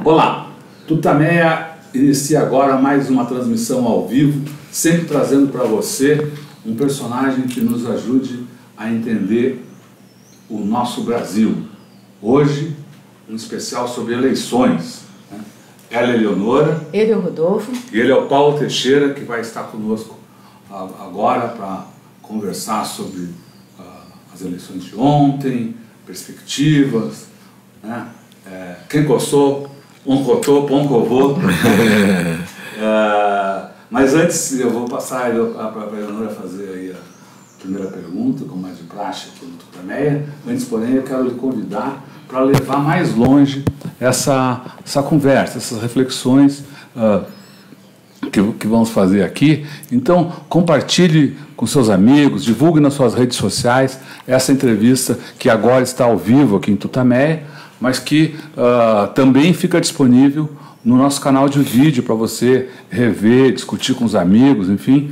Olá, Tutameia inicia agora mais uma transmissão ao vivo, sempre trazendo para você um personagem que nos ajude a entender o nosso Brasil. Hoje, um especial sobre eleições. Ela é Eleonora. Ele é o Rodolfo. E ele é o Paulo Teixeira, que vai estar conosco agora para conversar sobre as eleições de ontem, perspectivas, né? Quem coçou, um cotou, pão covou. Mas antes eu vou passar para a Eleonora fazer aí a primeira pergunta, como é de praxe aqui no Tutameia. Antes, porém, eu quero lhe convidar para levar mais longe essa conversa, essas reflexões que vamos fazer aqui. Então, compartilhe com seus amigos, divulgue nas suas redes sociais essa entrevista que agora está ao vivo aqui em Tutameia, mas que também fica disponível no nosso canal de vídeo para você rever, discutir com os amigos, enfim.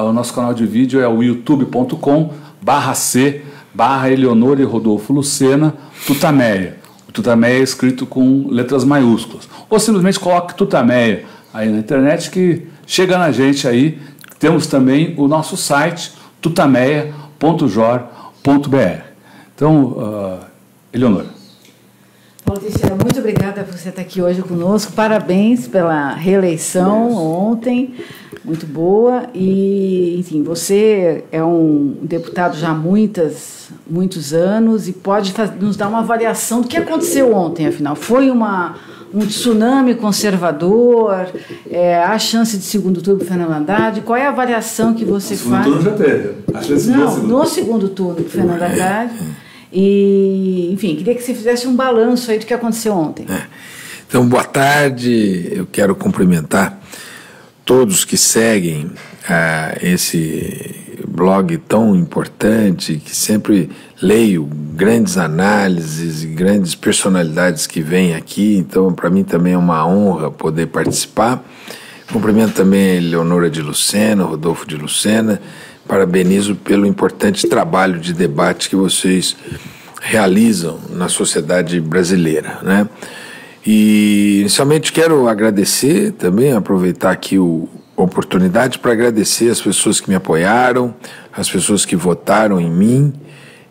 O nosso canal de vídeo é o youtube.com/c/Eleonora e Rodolfo Lucena Tutameia. O Tutameia é escrito com letras maiúsculas. Ou simplesmente coloque Tutameia aí na internet que chega na gente aí. Temos também o nosso site tutameia.jor.br. Então, Eleonora. Paulo Teixeira, muito obrigada por você estar aqui hoje conosco. Parabéns pela reeleição ontem, muito boa. E, enfim, você é um deputado já há muitos anos e pode nos dar uma avaliação do que aconteceu ontem, afinal. Foi um tsunami conservador? Há chance de segundo turno para Fernando Haddad? Qual é a avaliação que você faz? No segundo turno já teve. A chance no segundo turno para Fernando Haddad. E, enfim, queria que você fizesse um balanço aí do que aconteceu ontem. Então, boa tarde. Eu quero cumprimentar todos que seguem esse blog tão importante, que sempre leio grandes análises e grandes personalidades que vêm aqui. Então, para mim também é uma honra poder participar. Cumprimento também a Eleonora de Lucena, Rodolfo de Lucena. Parabenizo pelo importante trabalho de debate que vocês realizam na sociedade brasileira, né? E, inicialmente, quero agradecer também, aproveitar aqui a oportunidade para agradecer as pessoas que me apoiaram, as pessoas que votaram em mim,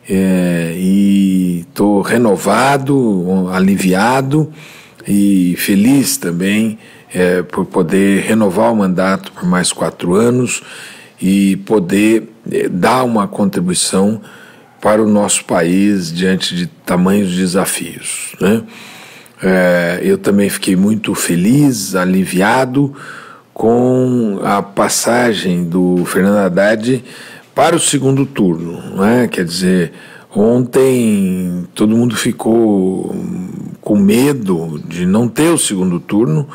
e estou renovado, aliviado e feliz também por poder renovar o mandato por mais 4 anos e poder dar uma contribuição para o nosso país diante de tamanhos desafios, né? Eu também fiquei muito feliz, aliviado com a passagem do Fernando Haddad para o segundo turno, né? Quer dizer, ontem todo mundo ficou com medo de não ter o segundo turno.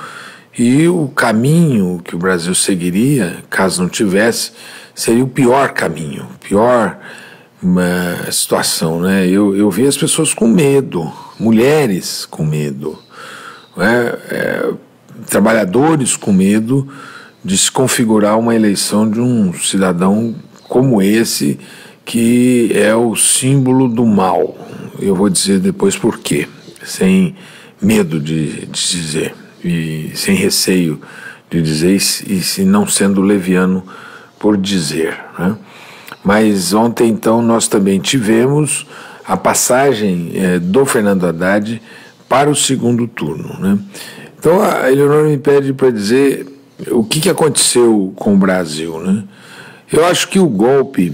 E o caminho que o Brasil seguiria, caso não tivesse, seria o pior caminho, pior situação, né? Eu vi as pessoas com medo, mulheres com medo, né? Trabalhadores com medo de se configurar uma eleição de um cidadão como esse, que é o símbolo do mal. Eu vou dizer depois por quê, sem medo de dizer. E sem receio de dizer, e se não sendo leviano por dizer, né? Mas ontem, então, nós também tivemos a passagem do Fernando Haddad para o segundo turno, né? Então, a Eleonora me pede para dizer o que aconteceu com o Brasil, né? Eu acho que o golpe,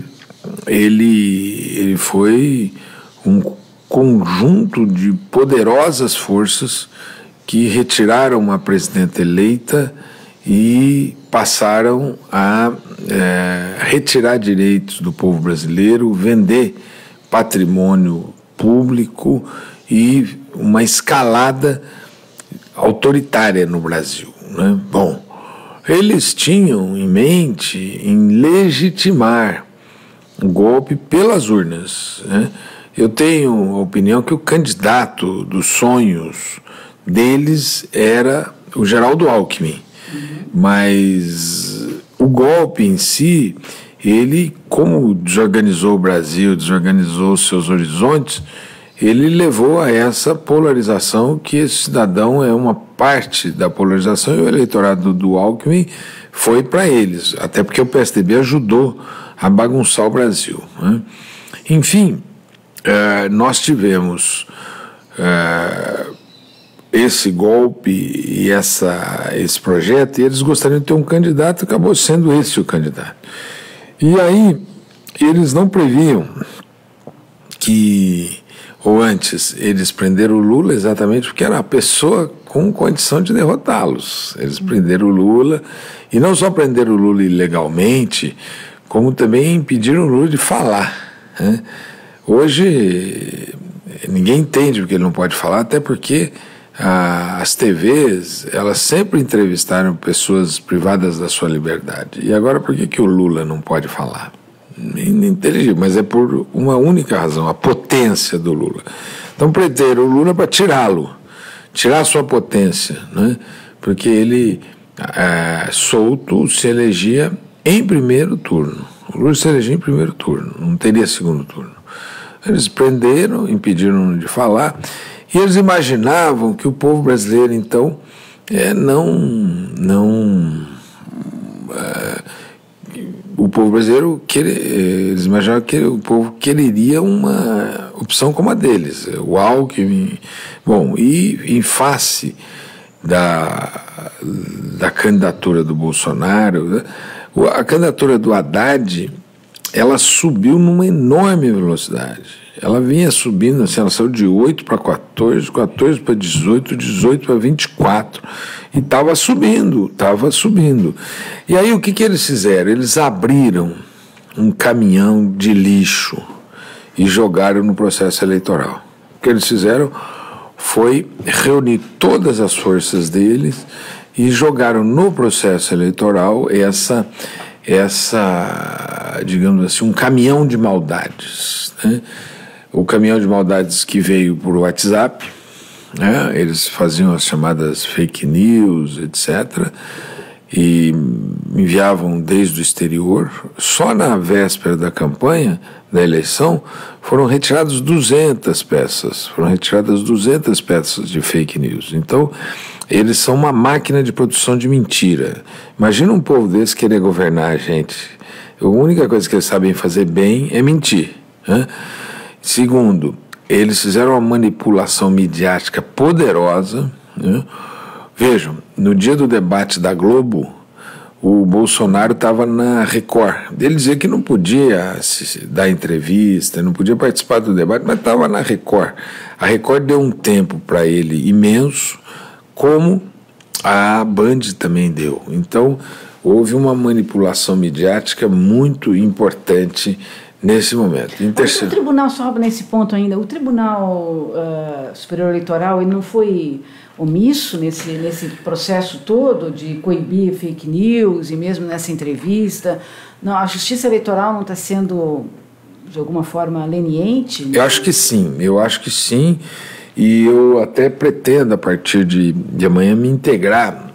ele foi um conjunto de poderosas forças que retiraram uma presidenta eleita e passaram a retirar direitos do povo brasileiro, vender patrimônio público e uma escalada autoritária no Brasil, né? Bom, eles tinham em mente em legitimar o golpe pelas urnas, né? Eu tenho a opinião que o candidato dos sonhos deles era o Geraldo Alckmin, mas o golpe em si, ele, como desorganizou o Brasil, desorganizou seus horizontes, ele levou a essa polarização, que esse cidadão é uma parte da polarização, e o eleitorado do Alckmin foi para eles, até porque o PSDB ajudou a bagunçar o Brasil, né? Enfim, nós tivemos esse golpe e esse projeto, e eles gostariam de ter um candidato, acabou sendo esse o candidato. E aí, eles não previam que, ou antes, eles prenderam o Lula exatamente porque era a pessoa com condição de derrotá-los. Eles prenderam o Lula, e não só prenderam o Lula ilegalmente, como também impediram o Lula de falar, né? Hoje, ninguém entende porque ele não pode falar, até porque as TVs, elas sempre entrevistaram pessoas privadas da sua liberdade. E agora por que o Lula não pode falar? Ininteligível, mas é por uma única razão, a potência do Lula. Então prenderam o Lula para tirá-lo, tirar a sua potência, né? Porque ele, solto, se elegia em primeiro turno. O Lula se elegia em primeiro turno, não teria segundo turno. Eles prenderam, impediram de falar, e eles imaginavam que o povo brasileiro, então, o povo brasileiro, eles imaginavam que o povo quereria uma opção como a deles, o Alckmin. Bom, e em face da candidatura do Bolsonaro, né, a candidatura do Haddad, ela subiu numa enorme velocidade. Ela vinha subindo, assim, ela saiu de 8 para 14, 14 para 18, 18 para 24, e estava subindo. E aí o que eles fizeram? Eles abriram um caminhão de lixo e jogaram no processo eleitoral. O que eles fizeram foi reunir todas as forças deles e jogaram no processo eleitoral digamos assim, um caminhão de maldades, né? O caminhão de maldades que veio por WhatsApp, né? Eles faziam as chamadas fake news, etc., e enviavam desde o exterior. Só na véspera da campanha, da eleição, foram retiradas 200 peças, de fake news. Então, eles são uma máquina de produção de mentira. Imagina um povo desse querer governar a gente. A única coisa que eles sabem fazer bem é mentir, né? Segundo, eles fizeram uma manipulação midiática poderosa, né? Vejam, no dia do debate da Globo, o Bolsonaro estava na Record. Ele dizia que não podia dar entrevista, não podia participar do debate, mas estava na Record. A Record deu um tempo para ele imenso, como a Band também deu. Então, houve uma manipulação midiática muito importante nesse momento. O tribunal, só nesse ponto ainda, o Tribunal Superior Eleitoral, ele não foi omisso nesse processo todo de coibir fake news e mesmo nessa entrevista? Não, a Justiça Eleitoral não está sendo, de alguma forma, leniente? Eu acho que sim, e eu até pretendo, a partir de amanhã, me integrar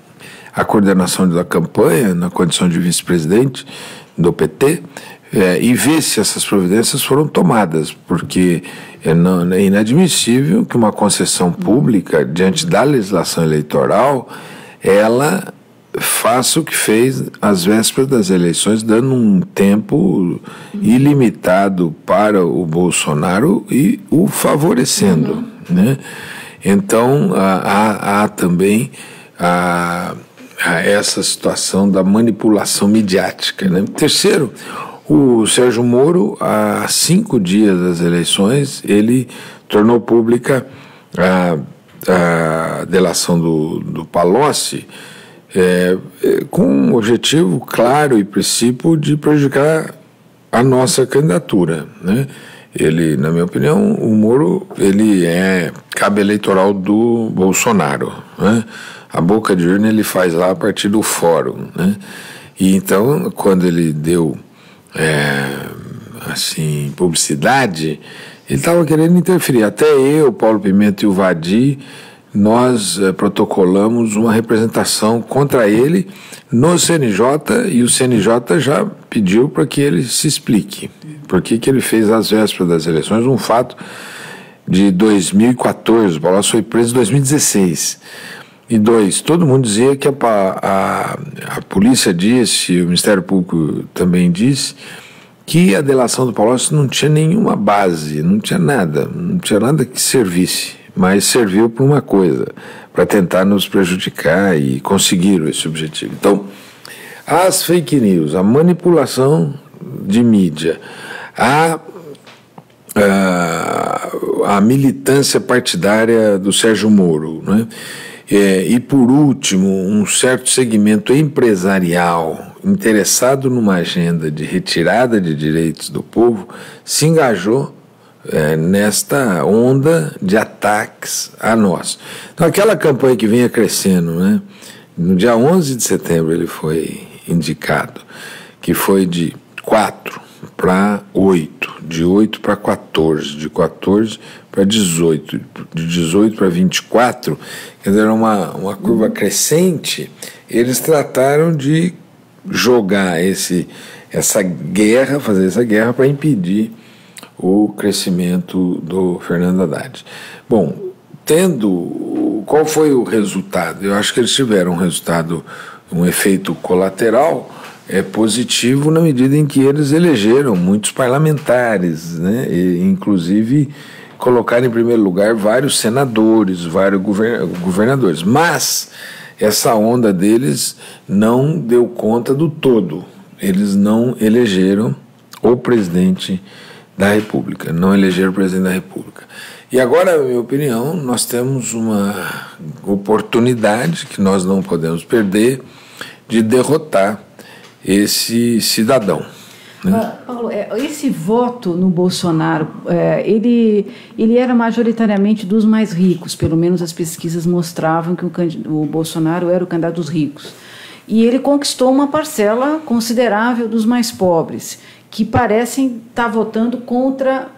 à coordenação da campanha, na condição de vice-presidente do PT, e ver se essas providências foram tomadas, porque é inadmissível que uma concessão pública, diante da legislação eleitoral, ela faça o que fez às vésperas das eleições, dando um tempo ilimitado para o Bolsonaro e o favorecendo, né? Então, há também essa situação da manipulação midiática, né? Terceiro, o Sérgio Moro, há 5 dias das eleições, ele tornou pública a delação do Palocci, com um objetivo claro e princípio de prejudicar a nossa candidatura, né? Ele, na minha opinião, o Moro, ele é cabo eleitoral do Bolsonaro, né? A boca de urna ele faz lá a partir do fórum, né? E então, quando ele deu assim, publicidade, ele estava querendo interferir. Até eu, Paulo Pimenta e o Vadi, nós protocolamos uma representação contra ele no CNJ, e o CNJ já pediu para que ele se explique por que ele fez às vésperas das eleições um fato de 2014, o Palocci foi preso em 2016. E 2, todo mundo dizia que a polícia disse, o Ministério Público também disse, que a delação do Palocci não tinha nenhuma base, não tinha nada que servisse, mas serviu para uma coisa, para tentar nos prejudicar, e conseguiram esse objetivo. Então, as fake news, a manipulação de mídia, a militância partidária do Sérgio Moro, né? E por último, um certo segmento empresarial interessado numa agenda de retirada de direitos do povo se engajou nesta onda de ataques a nós. Então, aquela campanha que vinha crescendo, né? No dia 11 de setembro ele foi indicado, que foi de 4 para 8, de 8 para 14, de 14 para 18, de 18 para 24, quer dizer, uma curva crescente. Eles trataram de jogar essa guerra, fazer essa guerra para impedir o crescimento do Fernando Haddad. Bom, qual foi o resultado? Eu acho que eles tiveram um efeito colateral positivo na medida em que eles elegeram muitos parlamentares, né? E, inclusive, colocaram em primeiro lugar vários senadores, vários governadores. Mas essa onda deles não deu conta do todo. Eles não elegeram o presidente da República, não elegeram o presidente da República. E agora, na minha opinião, nós temos uma oportunidade que nós não podemos perder de derrotar esse cidadão. Paulo, esse voto no Bolsonaro, ele era majoritariamente dos mais ricos, pelo menos as pesquisas mostravam que o Bolsonaro era o candidato dos ricos. E ele conquistou uma parcela considerável dos mais pobres, que parecem estar votando contra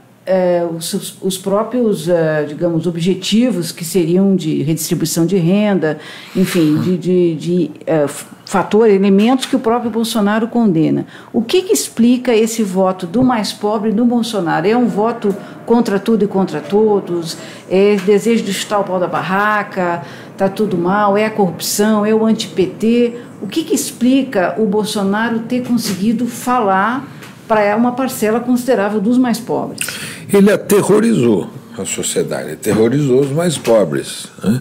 os próprios, digamos, objetivos que seriam de redistribuição de renda, enfim, elementos que o próprio Bolsonaro condena. O que explica esse voto do mais pobre no Bolsonaro? É um voto contra tudo e contra todos? É desejo de chutar o pau da barraca? Está tudo mal? É a corrupção? É o anti-PT? O que explica o Bolsonaro ter conseguido falar para uma parcela considerável dos mais pobres? Ele aterrorizou a sociedade, aterrorizou os mais pobres, né?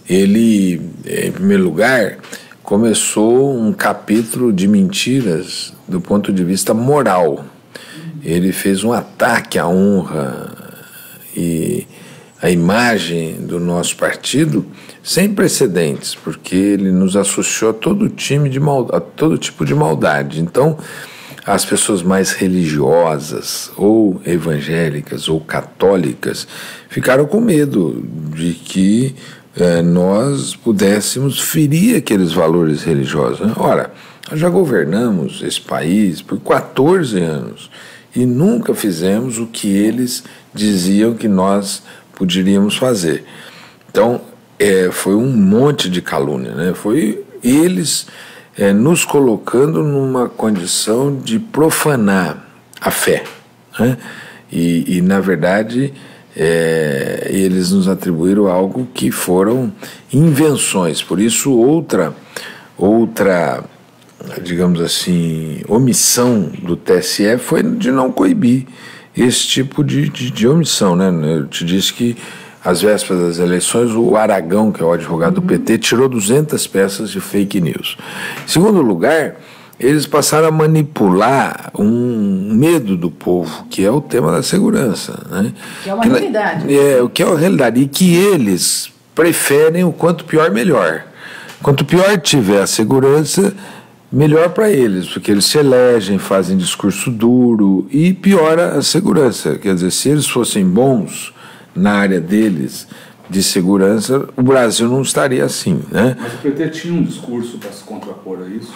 Ele, em primeiro lugar, começou um capítulo de mentiras do ponto de vista moral. Ele fez um ataque à honra e à imagem do nosso partido sem precedentes, porque ele nos associou a todo tipo de maldade. Então, as pessoas mais religiosas, ou evangélicas, ou católicas, ficaram com medo de que nós pudéssemos ferir aqueles valores religiosos, né? Ora, nós já governamos esse país por 14 anos e nunca fizemos o que eles diziam que nós poderíamos fazer. Então, foi um monte de calúnia, né? Foi eles nos colocando numa condição de profanar a fé, né? E na verdade, eles nos atribuíram algo que foram invenções. Por isso, outra, digamos assim, omissão do TSE foi de não coibir esse tipo de omissão, né? Eu te disse que às vésperas das eleições, o Aragão, que é o advogado do PT, tirou 200 peças de fake news. Em segundo lugar, eles passaram a manipular um medo do povo, que é o tema da segurança, né? Que é uma realidade. O que é uma realidade. E que eles preferem o quanto pior, melhor. Quanto pior tiver a segurança, melhor para eles, porque eles se elegem, fazem discurso duro e piora a segurança. Quer dizer, se eles fossem bons na área deles de segurança, o Brasil não estaria assim, né? Mas o PT tinha um discurso para se contrapor a isso?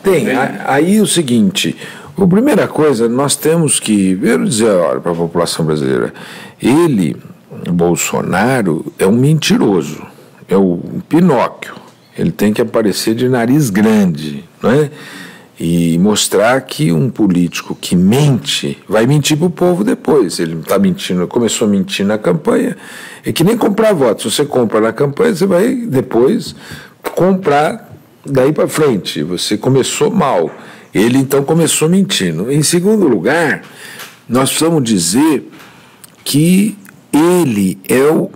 Tem. Aí o seguinte, a primeira coisa, nós temos que dizer para a população brasileira, Bolsonaro, é um mentiroso, é o Pinóquio, ele tem que aparecer de nariz grande, não é? e mostrar que um político que mente vai mentir para o povo depois. Ele está mentindo, começou a mentir na campanha. É que nem comprar voto. Se você compra na campanha, você vai depois comprar daí para frente. Você começou mal. Ele então começou mentindo. Em segundo lugar, nós precisamos dizer que ele é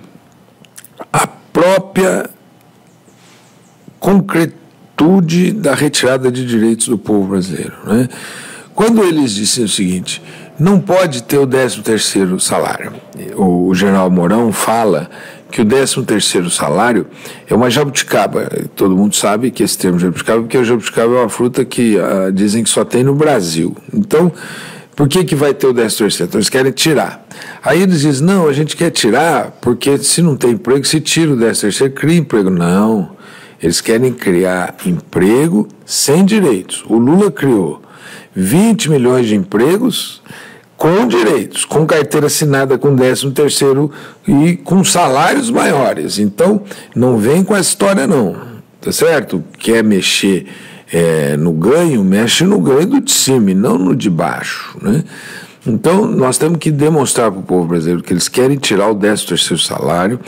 a própria concretude da retirada de direitos do povo brasileiro, né? Quando eles disseram o seguinte, não pode ter o 13º salário. O general Mourão fala que o 13º salário é uma jabuticaba. Todo mundo sabe que esse termo jabuticaba, porque o jabuticaba é uma fruta que dizem que só tem no Brasil. Então, por que vai ter o 13º? Então, eles querem tirar. Aí eles dizem, não, a gente quer tirar porque se não tem emprego, se tira o 13º, cria emprego. Não, eles querem criar emprego sem direitos. O Lula criou 20 milhões de empregos com direitos, com carteira assinada com 13º e com salários maiores. Então, não vem com essa história não, tá certo? Quer mexer no ganho, mexe no ganho do de cima e não no de baixo, né? Então, nós temos que demonstrar para o povo brasileiro que eles querem tirar o 13º salário,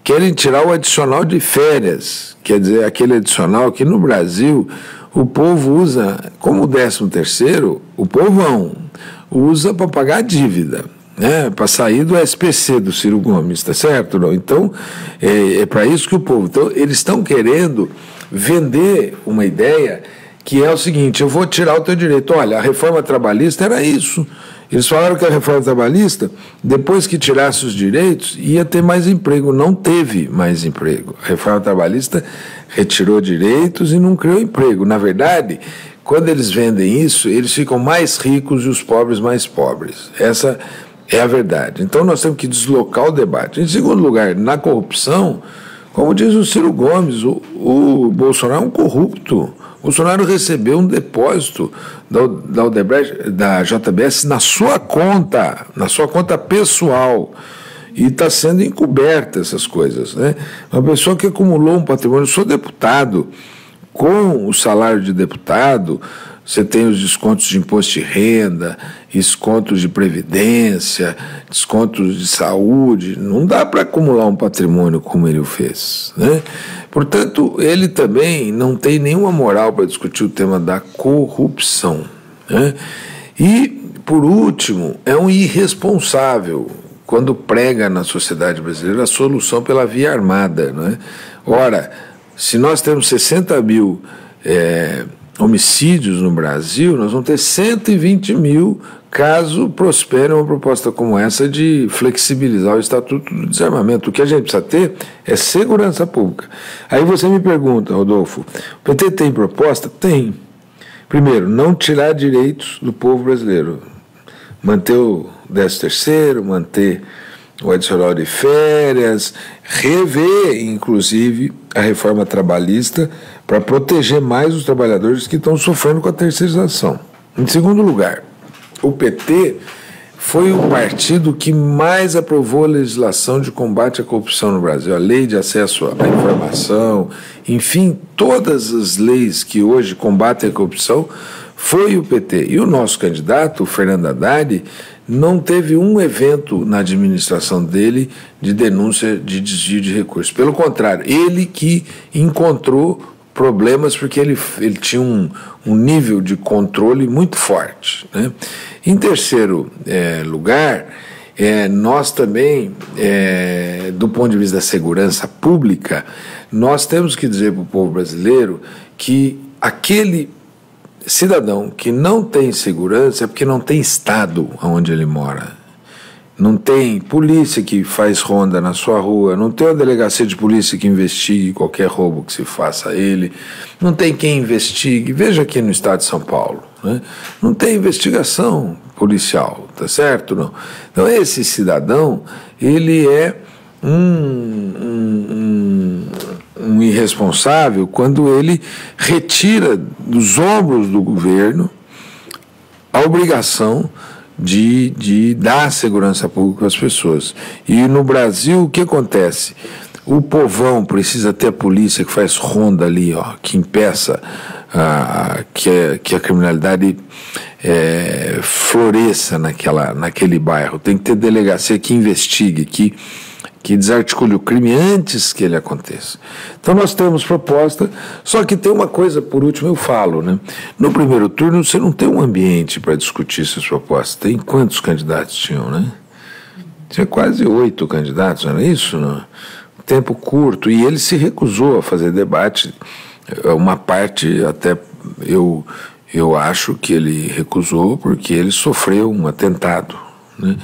querem tirar o adicional de férias, quer dizer, aquele adicional que no Brasil o povo usa, como o 13º, o povão usa para pagar a dívida, né, para sair do SPC do Ciro Gomes, tá certo? Não? Então, é para isso que o povo... Então, eles estão querendo vender uma ideia que é o seguinte, eu vou tirar o teu direito. Olha, a reforma trabalhista era isso. Eles falaram que a reforma trabalhista, depois que tirasse os direitos, ia ter mais emprego. Não teve mais emprego. A reforma trabalhista retirou direitos e não criou emprego. Na verdade, quando eles vendem isso, eles ficam mais ricos e os pobres mais pobres. Essa é a verdade. Então nós temos que deslocar o debate. Em segundo lugar, na corrupção, como diz o Ciro Gomes, o Bolsonaro é um corrupto. O Bolsonaro recebeu um depósito da Odebrecht, da JBS na sua conta pessoal. E está sendo encoberta essas coisas, né? Uma pessoa que acumulou um patrimônio, eu sou deputado, com o salário de deputado, você tem os descontos de imposto de renda, descontos de previdência, descontos de saúde, não dá para acumular um patrimônio como ele o fez, né? Portanto, ele também não tem nenhuma moral para discutir o tema da corrupção, né? E, por último, é um irresponsável quando prega na sociedade brasileira a solução pela via armada, né? Ora, se nós temos 60 mil homicídios no Brasil, nós vamos ter 120 mil caso prospere uma proposta como essa de flexibilizar o Estatuto do Desarmamento. O que a gente precisa ter é segurança pública. Aí você me pergunta, Rodolfo, o PT tem proposta? Tem. Primeiro, não tirar direitos do povo brasileiro. Manter o 13º, manter o adicional de férias, rever, inclusive, a reforma trabalhista para proteger mais os trabalhadores que estão sofrendo com a terceirização. Em segundo lugar, o PT foi o partido que mais aprovou a legislação de combate à corrupção no Brasil, a lei de acesso à informação, enfim, todas as leis que hoje combatem a corrupção, foi o PT. E o nosso candidato, o Fernando Haddad, não teve um evento na administração dele de denúncia de desvio de recursos. Pelo contrário, ele que encontrou problemas porque ele tinha um nível de controle muito forte, né? Em terceiro lugar, nós também, do ponto de vista da segurança pública, nós temos que dizer para o povo brasileiro que aquele cidadão que não tem segurança é porque não tem estado onde ele mora. Não tem polícia que faz ronda na sua rua, não tem uma delegacia de polícia que investigue qualquer roubo que se faça a ele, não tem quem investigue. Veja aqui no estado de São Paulo, né? Não tem investigação policial, tá certo? Não. Então esse cidadão, ele é um irresponsável quando ele retira dos ombros do governo a obrigação de dar segurança pública às pessoas. E no Brasil, o que acontece? O povão precisa ter a polícia que faz ronda ali, ó, que impeça que a criminalidade floresça naquele bairro. Tem que ter delegacia que investigue, que desarticule o crime antes que ele aconteça. Então nós temos proposta, só que tem uma coisa, por último eu falo, né? No primeiro turno você não tem um ambiente para discutir essas propostas. Tem quantos candidatos tinham, né? Tinha quase 8 candidatos, não era isso? Não? Tempo curto, e ele se recusou a fazer debate. Uma parte até eu acho que ele recusou porque ele sofreu um atentado, né?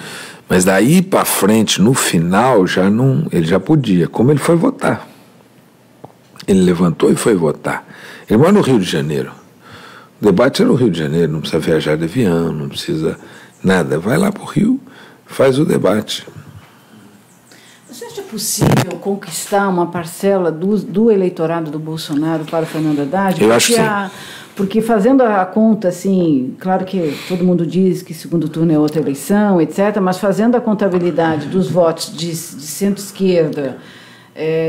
Mas daí para frente, no final, ele já podia, como ele foi votar. Ele levantou e foi votar. Ele mora no Rio de Janeiro. O debate é no Rio de Janeiro, não precisa viajar de avião, não precisa nada. Vai lá para o Rio, faz o debate. Você acha possível conquistar uma parcela do eleitorado do Bolsonaro para o Fernando Haddad? Eu acho que sim. Porque fazendo a conta, assim, claro que todo mundo diz que segundo turno é outra eleição, etc., mas fazendo a contabilidade dos votos de centro-esquerda,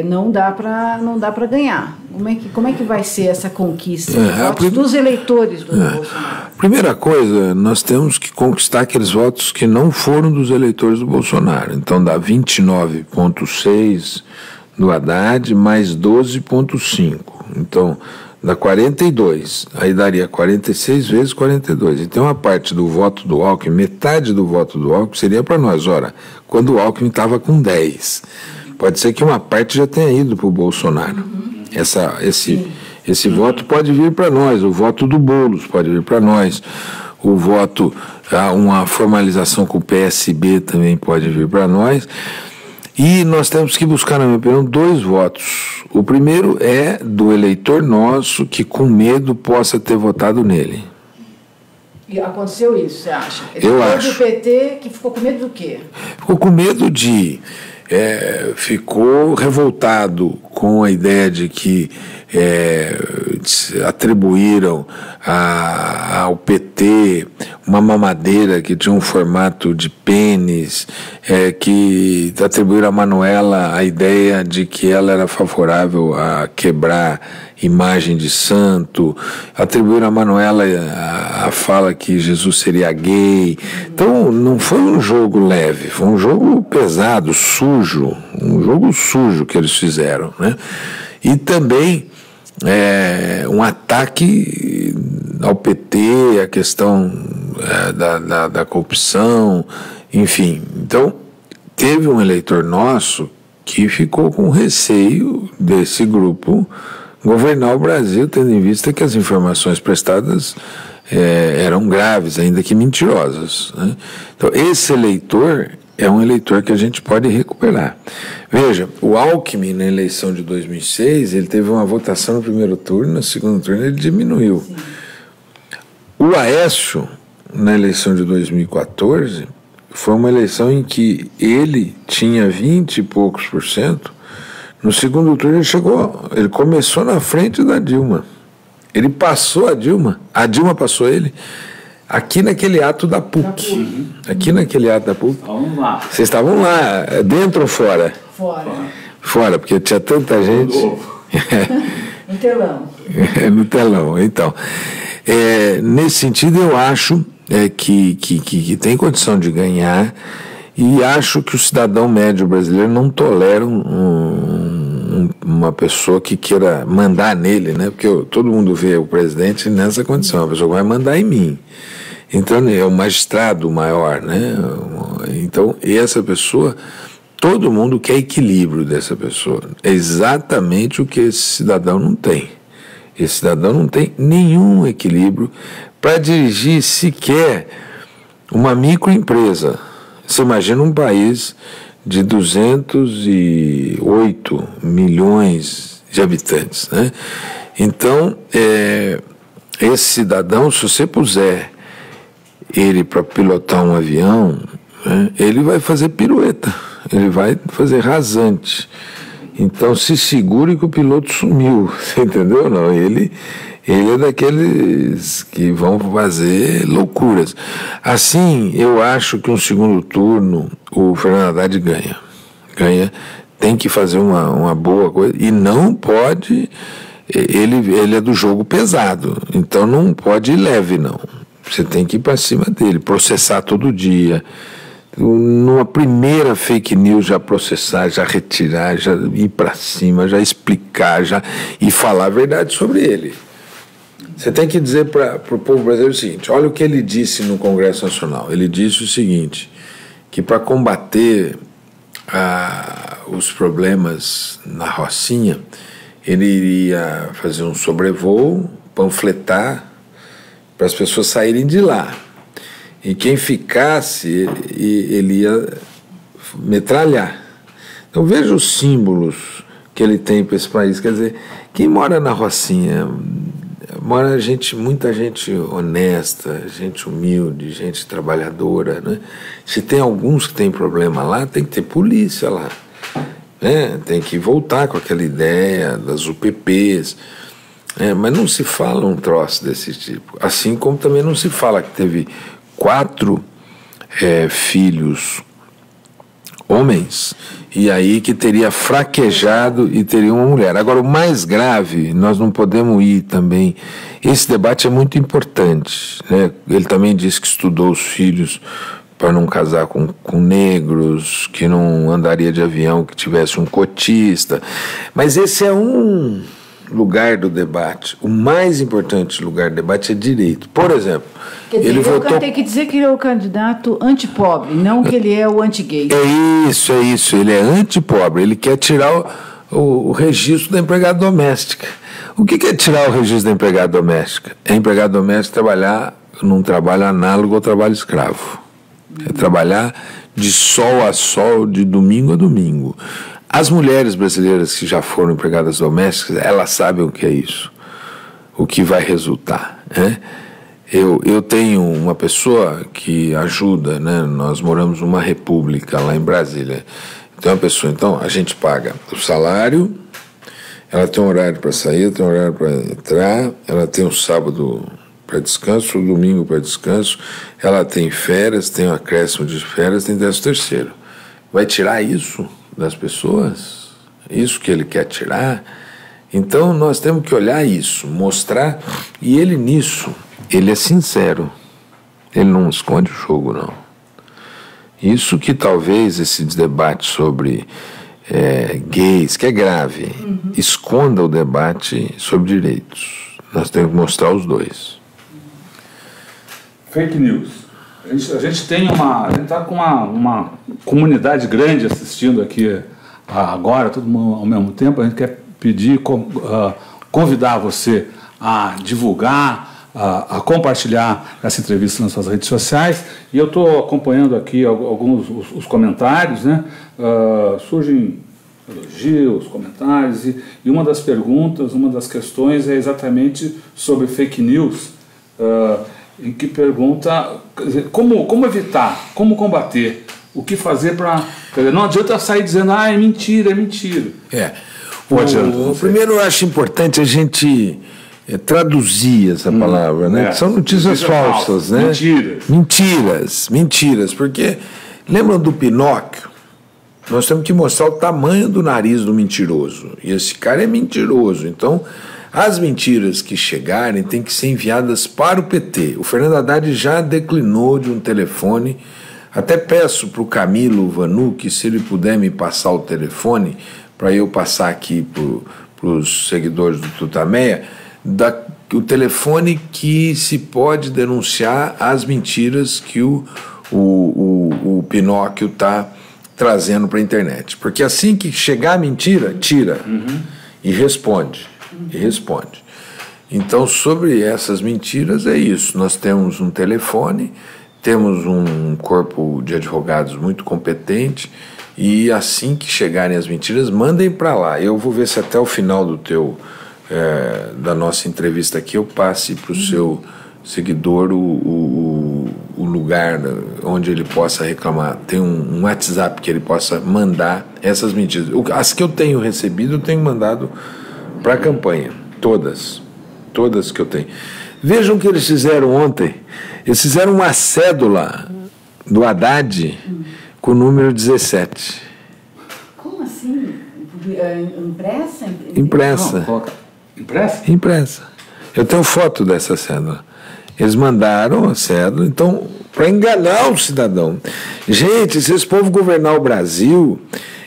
não dá para ganhar. Como é que vai ser essa conquista dos eleitores do Bolsonaro? Primeira coisa, nós temos que conquistar aqueles votos que não foram dos eleitores do Bolsonaro. Então dá 29,6 do Haddad mais 12,5. Então dá 42, aí daria 46 vezes 42. Então a parte do voto do Alckmin, metade do voto do Alckmin seria para nós. Ora, quando o Alckmin estava com 10, pode ser que uma parte já tenha ido para o Bolsonaro. Esse voto pode vir para nós, o voto do Boulos pode vir para nós, o voto, uma formalização com o PSB também pode vir para nós. E nós temos que buscar, na minha opinião, 2 votos. O primeiro é do eleitor nosso que, com medo, possa ter votado nele. E aconteceu isso, você acha? Eu acho. O PT que ficou com medo do quê? Ficou com medo ficou revoltado com a ideia de que atribuíram ao PT uma mamadeira que tinha um formato de pênis, que atribuíram a Manuela a ideia de que ela era favorável a quebrar imagem de santo, atribuíram a Manuela a fala que Jesus seria gay. Então não foi um jogo leve, foi um jogo pesado, sujo, um jogo sujo que eles fizeram, né? E também um ataque ao PT, a questão da corrupção, enfim. Então teve um eleitor nosso que ficou com receio desse grupo governar o Brasil, tendo em vista que as informações prestadas eram graves, ainda que mentirosas, né? Então esse eleitor é um eleitor que a gente pode recuperar. Veja, o Alckmin na eleição de 2006, ele teve uma votação no primeiro turno, no segundo turno ele diminuiu. Sim. O Aécio, na eleição de 2014, foi uma eleição em que ele tinha 20 e poucos %. No segundo turno ele começou na frente da Dilma. Ele passou a Dilma passou ele. Aqui naquele ato da PUC. Aqui naquele ato da PUC. Vamos lá. Vocês estavam lá, dentro ou fora? Fora. Fora, porque tinha tanta gente. No telão. No telão, então. Nesse sentido, eu acho que tem condição de ganhar, e acho que o cidadão médio brasileiro não tolera uma pessoa que queira mandar nele, né? Porque todo mundo vê o presidente nessa condição, a pessoa vai mandar em mim. Então é o magistrado maior, né? Então essa pessoa, todo mundo quer equilíbrio dessa pessoa. É exatamente o que esse cidadão não tem. Esse cidadão não tem nenhum equilíbrio para dirigir sequer uma microempresa. Você imagina um país de 208 milhões de habitantes, né? Então, esse cidadão, se você puser ele para pilotar um avião, né, ele vai fazer pirueta, ele vai fazer rasante. Então, se segure que o piloto sumiu, você entendeu? Não, ele é daqueles que vão fazer loucuras. Assim, eu acho que um segundo turno o Fernando Haddad ganha, tem que fazer uma boa coisa, e não pode ele é do jogo pesado, então não pode ir leve, não. Você tem que ir para cima dele, processar todo dia. Numa primeira fake news, já processar, já retirar, já ir para cima, já explicar, e falar a verdade sobre ele. Você tem que dizer para o povo brasileiro o seguinte: olha o que ele disse no Congresso Nacional. Ele disse o seguinte, que para combater os problemas na Rocinha, ele iria fazer um sobrevoo, panfletar, para as pessoas saírem de lá. E quem ficasse, ele ia metralhar. Então veja os símbolos que ele tem para esse país. Quer dizer, quem mora na Rocinha, mora muita gente honesta, gente humilde, gente trabalhadora, né? Se tem alguns que têm problema lá, tem que ter polícia lá, né? Tem que voltar com aquela ideia das UPPs. Mas não se fala um troço desse tipo. Assim como também não se fala que teve 4 filhos homens, e aí que teria fraquejado e teria uma mulher. Agora, o mais grave, nós não podemos ir também. Esse debate é muito importante, né? Ele também disse que estudou os filhos para não casar com negros, que não andaria de avião, que tivesse um cotista. Mas esse é um lugar do debate. O mais importante lugar do debate é direito. Por exemplo, quer dizer, ele votou... Tem que dizer que ele é o candidato antipobre, não que ele é o anti-gay. É isso. Ele é antipobre. Ele quer tirar o registro da empregada doméstica. O que é tirar o registro da empregada doméstica? É empregada doméstica trabalhar num trabalho análogo ao trabalho escravo. É trabalhar de sol a sol, de domingo a domingo. As mulheres brasileiras que já foram empregadas domésticas, elas sabem o que é isso, o que vai resultar, né? Eu tenho uma pessoa que ajuda, né? Nós moramos numa república lá em Brasília. Tem uma pessoa, então a gente paga o salário, ela tem um horário para sair, tem um horário para entrar, ela tem um sábado para descanso, um domingo para descanso, ela tem férias, tem um acréscimo de férias, tem 13º. Vai tirar isso das pessoas? Isso que ele quer tirar? Então nós temos que olhar isso, mostrar, e ele nisso, ele é sincero, ele não esconde o jogo, não. Isso que talvez esse debate sobre gays, que é grave, esconda o debate sobre direitos. Nós temos que mostrar os dois. Fake news. A gente está com uma comunidade grande assistindo aqui agora, todo mundo ao mesmo tempo. A gente quer pedir, convidar você a divulgar, a compartilhar essa entrevista nas suas redes sociais. E eu estou acompanhando aqui alguns os comentários, né? Surgem elogios, comentários, e uma das perguntas, uma das questões é exatamente sobre fake news, em que pergunta como evitar, como combater, o que fazer para... Não adianta sair dizendo, é mentira, é mentira. Primeiro eu acho importante a gente traduzir essa palavra, né? São notícias falsas, né? Mentiras, porque lembram do Pinóquio? Nós temos que mostrar o tamanho do nariz do mentiroso, e esse cara é mentiroso, então... As mentiras que chegarem têm que ser enviadas para o PT. O Fernando Haddad já declinou de um telefone. Até peço para o Camilo Vanucci, se ele puder me passar o telefone, para eu passar aqui para os seguidores do Tutameia, o telefone que se pode denunciar as mentiras que o Pinóquio está trazendo para a internet. Porque assim que chegar a mentira, tira e responde. Então, sobre essas mentiras é isso. Nós temos um telefone, temos um corpo de advogados muito competente, e assim que chegarem as mentiras, mandem para lá. Eu vou ver se até o final da nossa entrevista aqui eu passe para o seu seguidor o lugar onde ele possa reclamar. Tem um WhatsApp que ele possa mandar essas mentiras. As que eu tenho recebido, eu tenho mandado para a campanha, todas que eu tenho. Vejam o que eles fizeram ontem. Eles fizeram uma cédula do Haddad com o número 17. Como assim? Impressa? Impressa. Não, Impressa? Impressa. Eu tenho foto dessa cédula. Eles mandaram a cédula, então, para enganar o cidadão. Gente, se esse povo governar o Brasil,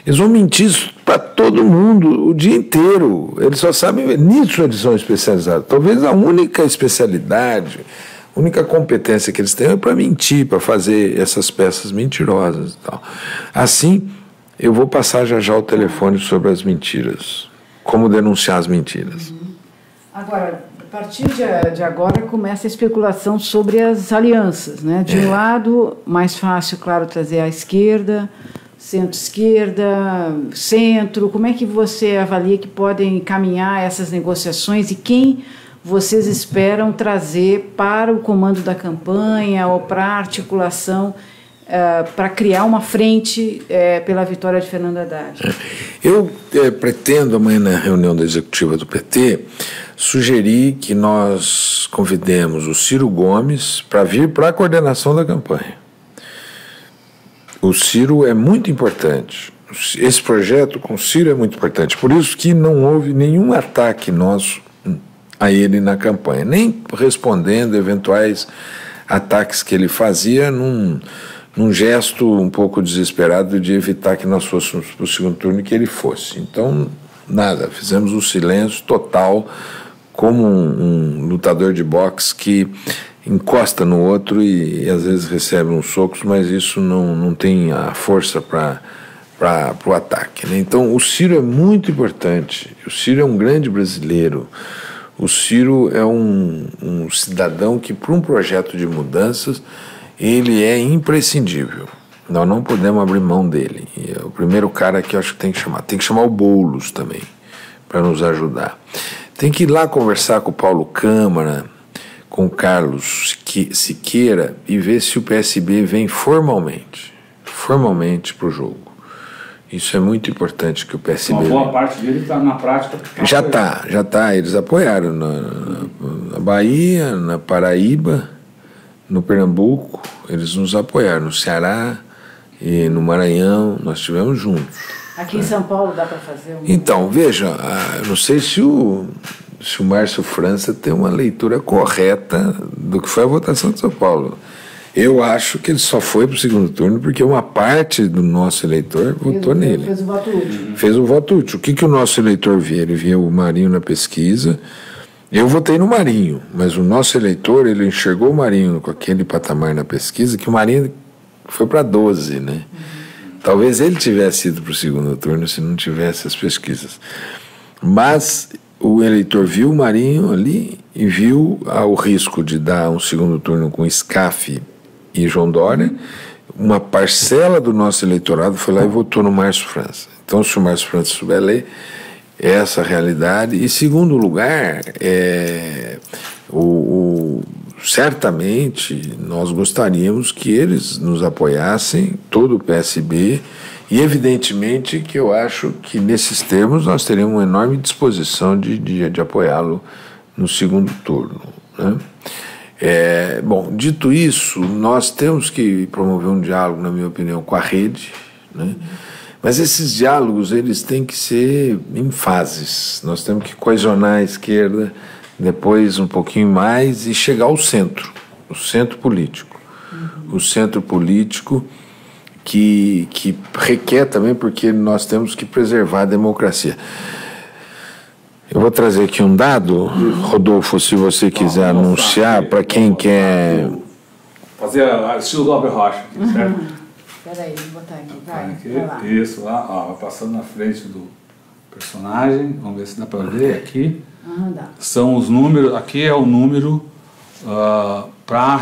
eles vão mentir para todo mundo o dia inteiro. Eles só sabem, nisso eles são especializados. Talvez a única especialidade, a única competência que eles têm é para mentir, para fazer essas peças mentirosas e tal. Assim, eu vou passar já o telefone sobre as mentiras. Como denunciar as mentiras. Agora, a partir de agora começa a especulação sobre as alianças, né? De um lado, mais fácil, claro, trazer a esquerda, centro-esquerda, centro. Como é que você avalia que podem caminhar essas negociações e quem vocês esperam trazer para o comando da campanha ou para a articulação para criar uma frente pela vitória de Fernando Haddad? Eu pretendo, amanhã na reunião da executiva do PT, sugerir que nós convidemos o Ciro Gomes para vir para a coordenação da campanha. O Ciro é muito importante. Esse projeto com o Ciro é muito importante. Por isso que não houve nenhum ataque nosso a ele na campanha, nem respondendo eventuais ataques que ele fazia num gesto um pouco desesperado de evitar que nós fôssemos para o segundo turno e que ele fosse. Então, nada, fizemos um silêncio total, como um lutador de boxe que encosta no outro e às vezes recebe uns socos, mas isso não tem a força para o ataque, né? Então, o Ciro é muito importante, o Ciro é um grande brasileiro, o Ciro é um cidadão que, para um projeto de mudanças, ele é imprescindível. Nós não podemos abrir mão dele. E é o primeiro cara que eu acho que tem que chamar. Tem que chamar o Boulos também, para nos ajudar. Tem que ir lá conversar com o Paulo Câmara, com o Carlos Siqueira, e ver se o PSB vem formalmente para o jogo. Isso é muito importante que o PSB... Uma boa parte dele está na prática... Já está. Eles apoiaram na Bahia, na Paraíba, no Pernambuco, eles nos apoiaram. No Ceará e no Maranhão, nós estivemos juntos. Aqui em São Paulo dá para fazer um... Então, veja, não sei se o Márcio França tem uma leitura correta do que foi a votação de São Paulo. Eu acho que ele só foi para o segundo turno porque uma parte do nosso eleitor votou nele. Fez o voto útil. Fez o voto útil. O que o nosso eleitor via? Ele via o Marinho na pesquisa. Eu votei no Marinho, mas o nosso eleitor, ele enxergou o Marinho com aquele patamar na pesquisa, que o Marinho foi para 12, né? Talvez ele tivesse ido para o segundo turno se não tivesse as pesquisas. Mas o eleitor viu o Marinho ali e viu o risco de dar um segundo turno com Scaff e João Dória. Uma parcela do nosso eleitorado foi lá e votou no Márcio França. Então, se o Márcio França souber ler essa realidade. E, segundo lugar, certamente nós gostaríamos que eles nos apoiassem, todo o PSB, e evidentemente que eu acho que nesses termos nós teríamos uma enorme disposição de apoiá-lo no segundo turno, né? Bom, dito isso, nós temos que promover um diálogo, na minha opinião, com a rede, né? Mas esses diálogos, eles têm que ser em fases. Nós temos que coesionar a esquerda, depois um pouquinho mais, e chegar ao centro, o centro político. O centro político que requer também, porque nós temos que preservar a democracia. Eu vou trazer aqui um dado, Rodolfo, se você quiser anunciar, para quem quer... Fazer estilo do Albert Rocha, certo? Espera aí, vou botar aqui, vai lá. Isso, lá, ó, passando na frente do personagem, vamos ver se dá para ver aqui. Dá. São os números, aqui é o número para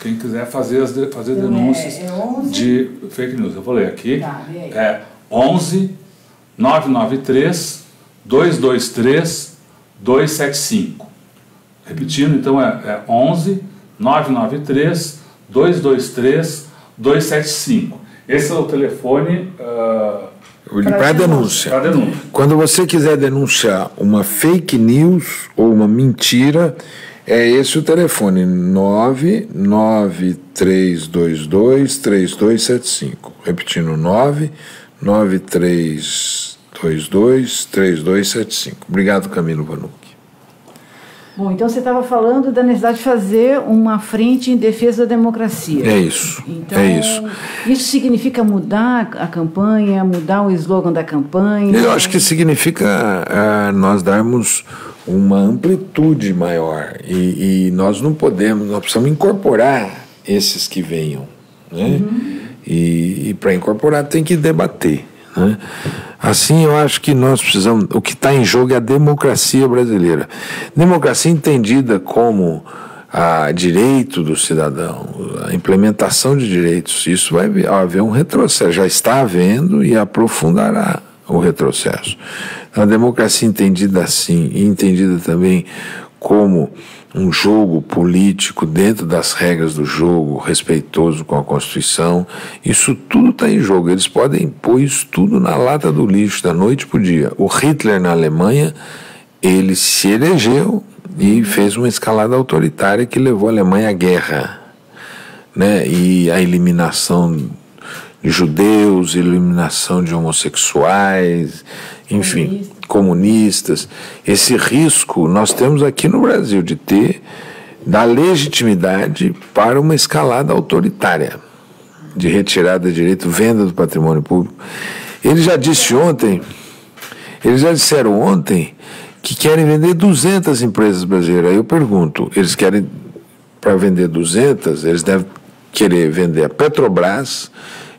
quem quiser fazer denúncias 11? de fake news. Eu vou ler aqui. Tá, lê aí. 11 993 223 275. Repetindo, então, 11 993 223 275. Esse é o telefone para denúncia. Para denúncia. Quando você quiser denunciar uma fake news ou uma mentira, é esse o telefone, 993223275. Repetindo, 993223275. 3222-3275. Obrigado, Camilo Vanucchi. Bom, então você estava falando da necessidade de fazer uma frente em defesa da democracia. É isso, então, é isso. Isso significa mudar a campanha, mudar o slogan da campanha? Eu acho que significa nós darmos uma amplitude maior e nós não podemos, nós precisamos incorporar esses que venham, né? E para incorporar tem que debater, né? Assim, eu acho que nós precisamos, o que está em jogo é a democracia brasileira. Democracia entendida como direito do cidadão, a implementação de direitos. Isso vai haver um retrocesso, já está havendo e aprofundará o retrocesso. A democracia entendida assim, e entendida também como um jogo político dentro das regras do jogo, respeitoso com a Constituição, isso tudo está em jogo. Eles podem pôr isso tudo na lata do lixo, da noite para o dia. O Hitler, na Alemanha, ele se elegeu e fez uma escalada autoritária que levou a Alemanha à guerra, né? E a eliminação de judeus, eliminação de homossexuais, enfim, comunistas. Esse risco nós temos aqui no Brasil de dar legitimidade para uma escalada autoritária, de retirada de direito, venda do patrimônio público. Eles já disseram ontem que querem vender 200 empresas brasileiras. Aí eu pergunto, eles querem, para vender 200, eles devem querer vender a Petrobras,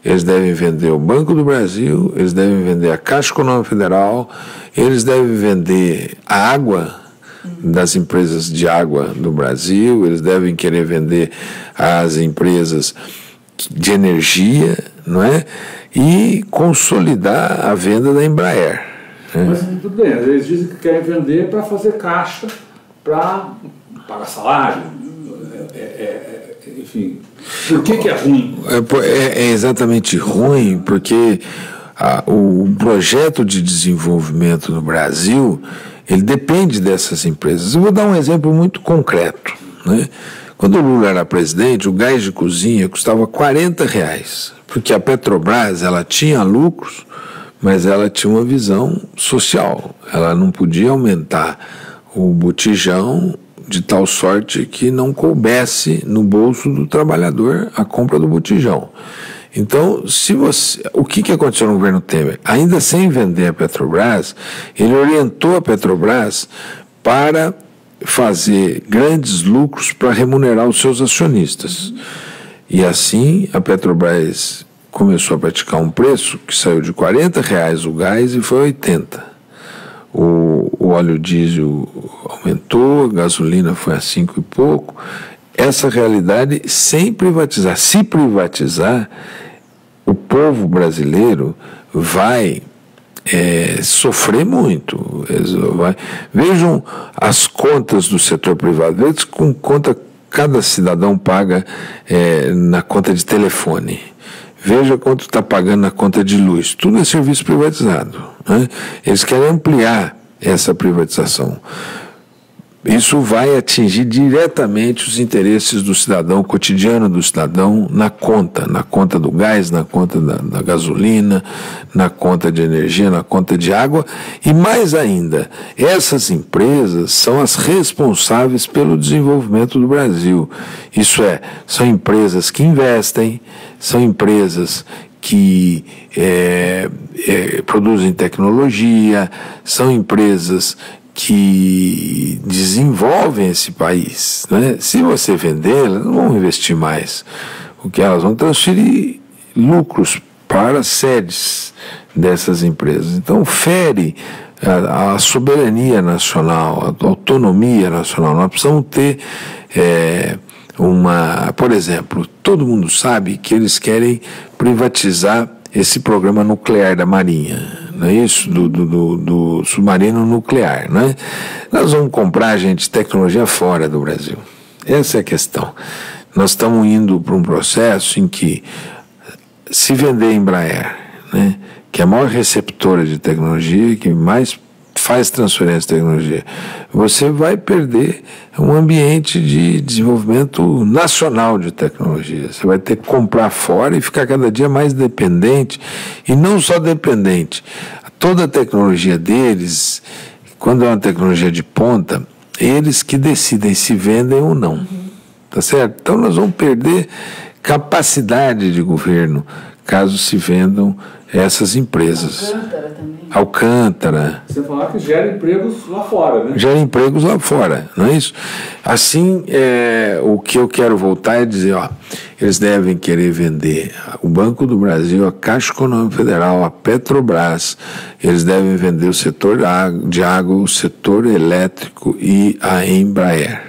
eles devem vender o Banco do Brasil, eles devem vender a Caixa Econômica Federal, eles devem vender a água das empresas de água do Brasil, eles devem querer vender as empresas de energia, não é? E consolidar a venda da Embraer. Mas tudo bem, eles dizem que querem vender para fazer caixa, para pagar salário, enfim. Por que é ruim? É exatamente ruim porque o projeto de desenvolvimento no Brasil, ele depende dessas empresas. Eu vou dar um exemplo muito concreto, né? Quando o Lula era presidente, o gás de cozinha custava R$40, porque a Petrobras ela tinha lucros, mas ela tinha uma visão social. Ela não podia aumentar o botijão de tal sorte que não coubesse no bolso do trabalhador a compra do botijão. Então, o que aconteceu no governo Temer? Ainda sem vender a Petrobras, ele orientou a Petrobras para fazer grandes lucros para remunerar os seus acionistas. E assim a Petrobras começou a praticar um preço que saiu de R$40 o gás e foi 80. O óleo diesel aumentou, a gasolina foi a 5 e pouco. Essa realidade sem privatizar. Se privatizar, o povo brasileiro vai sofrer muito. Vejam as contas do setor privado. Vejam com conta cada cidadão paga na conta de telefone. Veja quanto está pagando na conta de luz. Tudo é serviço privatizado, né? Eles querem ampliar essa privatização. Isso vai atingir diretamente os interesses do cidadão, o cotidiano do cidadão, na conta do gás, na conta da gasolina, na conta de energia, na conta de água. E mais ainda, essas empresas são as responsáveis pelo desenvolvimento do Brasil. Isso são empresas que investem, são empresas que produzem tecnologia, são empresas que desenvolvem esse país, né? Se você vender, elas não vão investir mais. O que elas vão transferir lucros para sedes dessas empresas. Então, fere a soberania nacional, a autonomia nacional. Nós precisamos ter por exemplo, todo mundo sabe que eles querem privatizar esse programa nuclear da Marinha, não é isso? Do submarino nuclear, né? Nós vamos comprar, gente, tecnologia fora do Brasil. Essa é a questão. Nós estamos indo para um processo em que, se vender a Embraer, né, que é a maior receptora de tecnologia, que mais faz transferência de tecnologia, você vai perder um ambiente de desenvolvimento nacional de tecnologia. Você vai ter que comprar fora e ficar cada dia mais dependente, e não só dependente. A toda a tecnologia deles, quando é uma tecnologia de ponta, eles que decidem se vendem ou não. Tá certo? Então nós vamos perder capacidade de governo caso se vendam essas empresas. Alcântara também. Alcântara. Você falar que gera empregos lá fora, né? Gera empregos lá fora, não é isso? Assim, o que eu quero voltar é dizer, ó, eles devem querer vender o Banco do Brasil, a Caixa Econômica Federal, a Petrobras, eles devem vender o setor de água, o setor elétrico e a Embraer.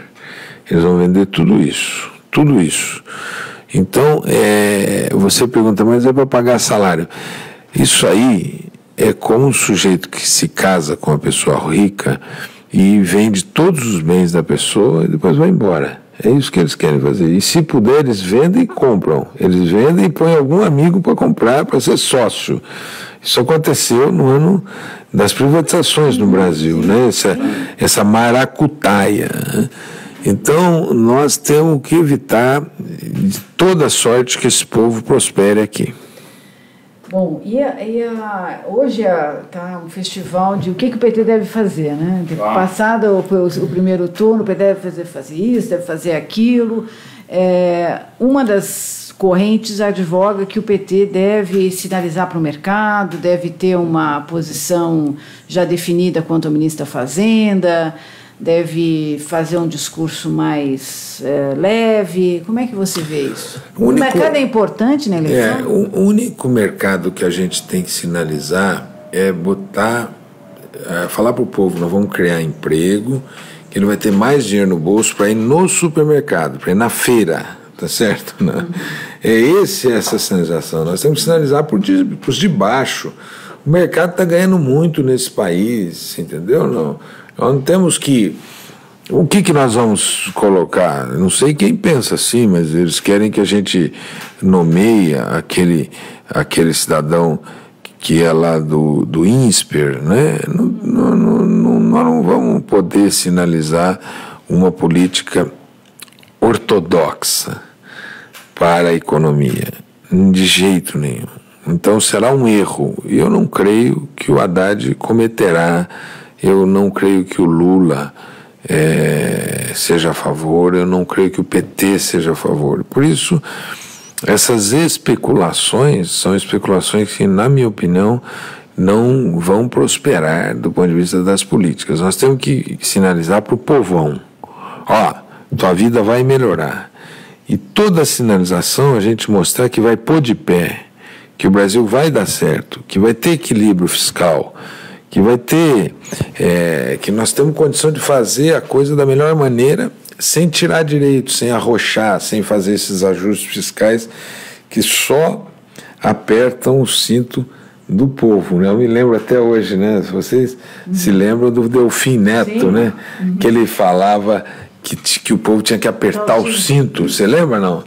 Eles vão vender tudo isso, tudo isso. Então, você pergunta, mas é para pagar salário? Isso aí é como um sujeito que se casa com uma pessoa rica e vende todos os bens da pessoa e depois vai embora. É isso que eles querem fazer. E se puder, eles vendem e compram. Eles vendem e põem algum amigo para comprar, para ser sócio. Isso aconteceu no ano das privatizações no Brasil, né? Essa maracutaia, né? Então, nós temos que evitar de toda sorte que esse povo prospere aqui. Bom, hoje está um festival de o que o PT deve fazer, né? Passado o primeiro turno, o PT deve fazer isso, deve fazer aquilo. Uma das correntes advoga que o PT deve sinalizar para o mercado, deve ter uma posição já definida quanto ao ministro da Fazenda, deve fazer um discurso mais leve. Como é que você vê isso? O mercado é importante na eleição? O único mercado que a gente tem que sinalizar é falar para o povo, nós vamos criar emprego, que ele vai ter mais dinheiro no bolso para ir no supermercado, para ir na feira, tá certo? Não? Essa sinalização. Nós temos que sinalizar para os de baixo. O mercado está ganhando muito nesse país, entendeu? Nós não temos que... O que nós vamos colocar? Não sei quem pensa assim, mas eles querem que a gente nomeie aquele cidadão que é lá do INSPER, né? Nós não vamos poder sinalizar uma política ortodoxa para a economia, de jeito nenhum. Então será um erro. Eu não creio que o Haddad cometerá. Eu não creio que o Lula seja a favor, eu não creio que o PT seja a favor. Por isso, essas especulações são especulações que, na minha opinião, não vão prosperar do ponto de vista das políticas. Nós temos que sinalizar para o povão, ó, tua vida vai melhorar. E toda a sinalização a gente mostrar que vai pôr de pé, que o Brasil vai dar certo, que vai ter equilíbrio fiscal, que vai ter, que nós temos condição de fazer a coisa da melhor maneira, sem tirar direito, sem arrochar, sem fazer esses ajustes fiscais que só apertam o cinto do povo, né? Eu me lembro até hoje, né? Vocês se lembram do Delfim Neto, sim, né? Que ele falava que o povo tinha que apertar o cinto, você lembra, não?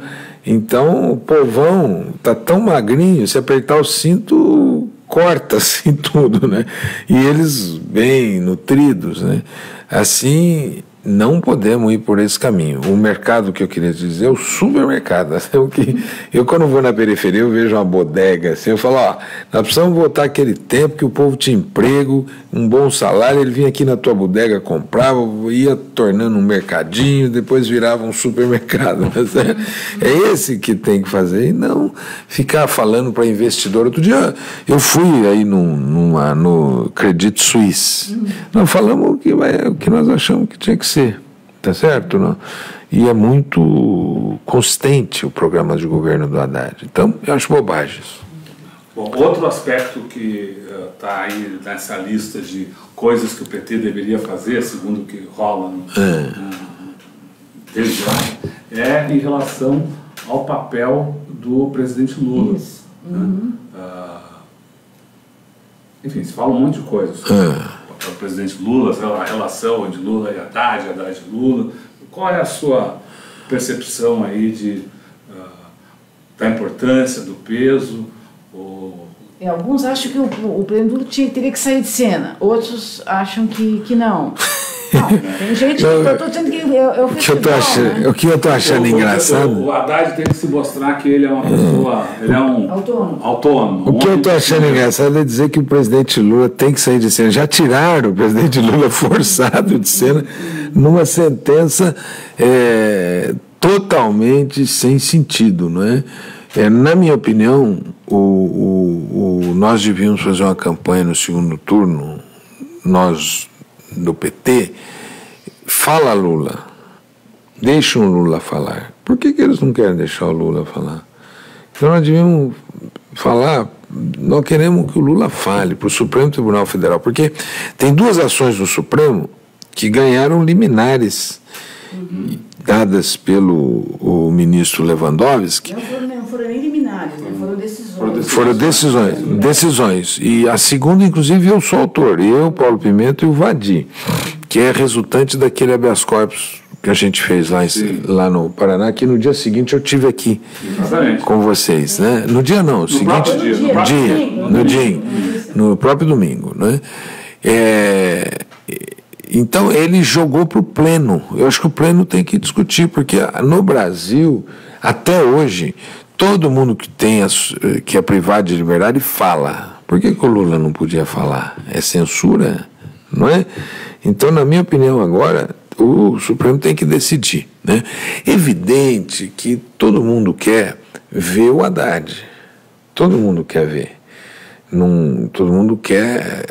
Então o povão tá tão magrinho, se apertar o cinto corta assim tudo, né? E eles bem nutridos, né? Assim, não podemos ir por esse caminho. O mercado que eu queria dizer é o supermercado. Eu quando vou na periferia eu vejo uma bodega assim, eu falo, ó, nós precisamos voltar aquele tempo que o povo tinha emprego, um bom salário, ele vinha aqui na tua bodega, comprava, ia tornando um mercadinho, depois virava um supermercado. É esse que tem que fazer e não ficar falando para investidor. Outro dia eu fui aí no Credit Suisse. Nós falamos o que nós achamos que tinha que ser, tá certo? Não? E é muito consistente o programa de governo do Haddad. Então, eu acho bobagens. Bom, outro aspecto que está aí nessa lista de coisas que o PT deveria fazer, segundo o que rola desde lá, é em relação ao papel do presidente Lula. Isso. Né? Enfim, se fala um monte de coisas sobre o presidente Lula, a relação de Lula e Haddad e Lula. Qual é a sua percepção aí da importância, do peso? Alguns acham que o presidente Lula teria que sair de cena, outros acham que não. Não, tem gente que eu estou dizendo que eu O que eu estou achando engraçado... O Haddad tem que se mostrar que ele é uma pessoa... Ele é um autônomo. O que eu estou achando engraçado é dizer que o presidente Lula tem que sair de cena. Já tiraram o presidente Lula forçado de cena numa sentença totalmente sem sentido, não é? Na minha opinião, nós devíamos fazer uma campanha no segundo turno, nós do PT, fala Lula, deixa o Lula falar. Por que eles não querem deixar o Lula falar? Então nós devíamos falar, nós queremos que o Lula fale para o Supremo Tribunal Federal, porque tem duas ações do Supremo que ganharam liminares dadas pelo ministro Lewandowski. Não foram nem liminares, né? Foram decisões. E a segunda, inclusive, eu sou autor, eu, Paulo Pimenta e o Vadi, que é resultante daquele habeas corpus que a gente fez lá no Paraná, que no dia seguinte eu tive aqui com vocês, né? No dia não, no próprio domingo, né? Então ele jogou para o pleno. Eu acho que o pleno tem que discutir, porque no Brasil, até hoje, todo mundo que é privado de liberdade fala. Por que o Lula não podia falar? É censura? Não é? Então, na minha opinião, agora, o Supremo tem que decidir, né? Evidente que todo mundo quer ver o Haddad. Todo mundo quer ver. Todo mundo quer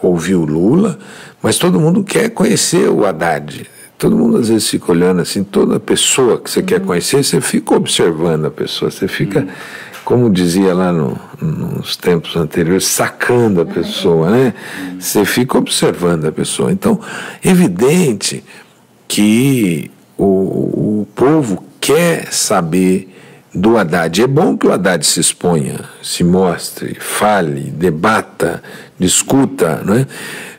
ouvir o Lula, mas todo mundo quer conhecer o Haddad. Todo mundo às vezes fica olhando assim, toda pessoa que você quer conhecer, você fica observando a pessoa, você fica, como dizia lá nos tempos anteriores, sacando a pessoa, né? Você fica observando a pessoa. Então, evidente que o povo quer saber do Haddad. É bom que o Haddad se exponha, se mostre, fale, debata, discuta, não é?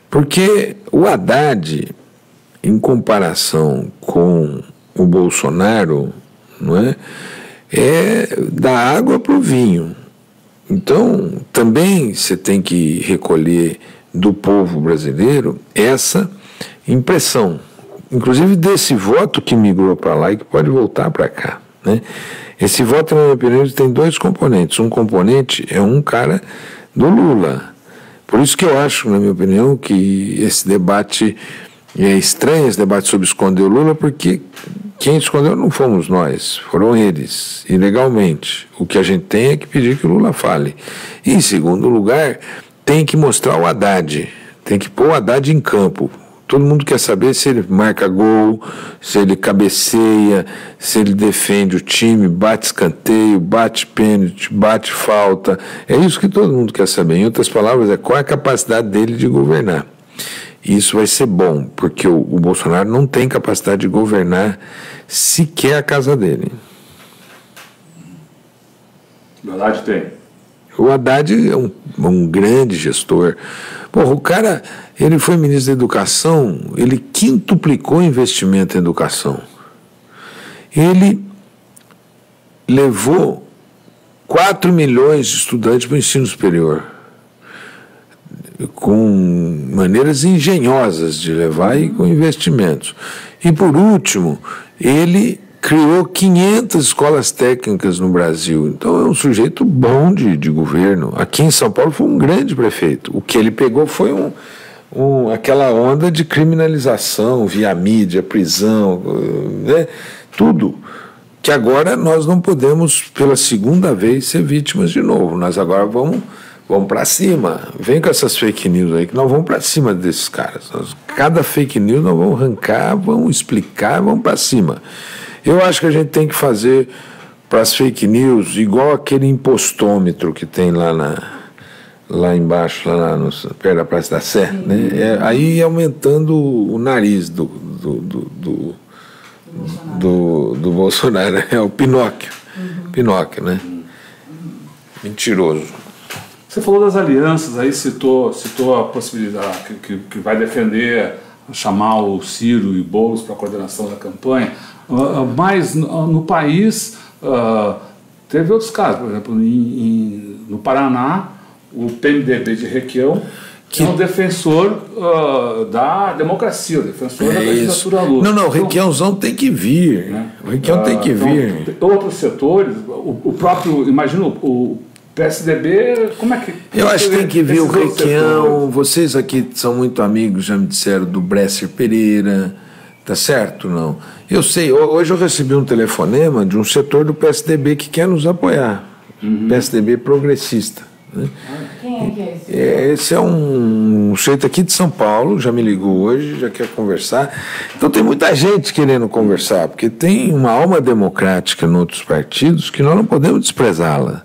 Porque o Haddad, em comparação com o Bolsonaro, não é da água para o vinho. Então, também você tem que recolher do povo brasileiro essa impressão, inclusive desse voto que migrou para lá e que pode voltar para cá, né? Esse voto, na minha opinião, tem dois componentes. Um componente é um cara do Lula. Por isso que eu acho, na minha opinião, que esse debate é estranho, esse debate sobre esconder o Lula, porque quem escondeu não fomos nós, foram eles, ilegalmente. O que a gente tem é que pedir que o Lula fale. E, em segundo lugar, tem que mostrar o Haddad, tem que pôr o Haddad em campo. Todo mundo quer saber se ele marca gol, se ele cabeceia, se ele defende o time, bate escanteio, bate pênalti, bate falta. É isso que todo mundo quer saber. Em outras palavras, qual é a capacidade dele de governar. E isso vai ser bom, porque o Bolsonaro não tem capacidade de governar sequer a casa dele. O Haddad tem. O Haddad é um grande gestor. Porra, o cara, ele foi ministro da Educação, ele quintuplicou o investimento em educação. Ele levou 4 milhões de estudantes para o ensino superior, com maneiras engenhosas de levar e com investimentos. E, por último, ele criou 500 escolas técnicas no Brasil. Então é um sujeito bom de governo. Aqui em São Paulo foi um grande prefeito. O que ele pegou foi aquela onda de criminalização via mídia, prisão, né? Tudo. Que agora nós não podemos, pela segunda vez, ser vítimas de novo. Nós agora vamos para cima. Vem com essas fake news aí, que nós vamos para cima desses caras. Cada fake news nós vamos arrancar, vamos explicar, vamos para cima. Eu acho que a gente tem que fazer para as fake news igual aquele impostômetro que tem lá embaixo, perto da Praça da Sé, né? Aí aumentando o nariz do Bolsonaro, é o Pinóquio. Pinóquio, né? Mentiroso. Você falou das alianças, aí citou a possibilidade que vai defender, chamar o Ciro e Boulos para a coordenação da campanha. Mas no país teve outros casos, por exemplo, no Paraná, o PMDB de Requião que é um defensor da democracia, o defensor da candidatura à Lula. Não, o Requiãozão tem que vir. Né? O Requião tem que vir. Outros setores, o próprio, imagina o PSDB, como é que... Eu acho que tem que vir o Requião. Vocês aqui são muito amigos, já me disseram, do Bresser Pereira, tá certo? Não. Eu sei, hoje eu recebi um telefonema de um setor do PSDB que quer nos apoiar. PSDB progressista. Né? Quem é que é esse? Esse é um sujeito aqui de São Paulo, já me ligou hoje, já quer conversar. Então tem muita gente querendo conversar, porque tem uma alma democrática em outros partidos que nós não podemos desprezá-la,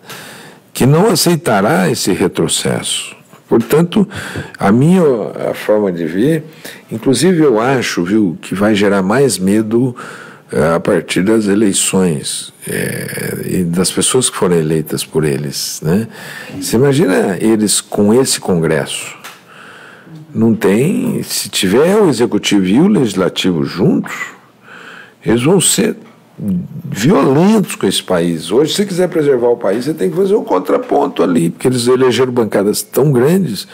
que não aceitará esse retrocesso. Portanto, a forma de ver, inclusive eu acho, viu, que vai gerar mais medo a partir das eleições e das pessoas que foram eleitas por eles, né? Você imagina eles com esse Congresso? Não tem, se tiver o Executivo e o Legislativo juntos, eles vão ser violentos com esse país. Hoje, se você quiser preservar o país, você tem que fazer um contraponto ali, porque eles elegeram bancadas tão grandes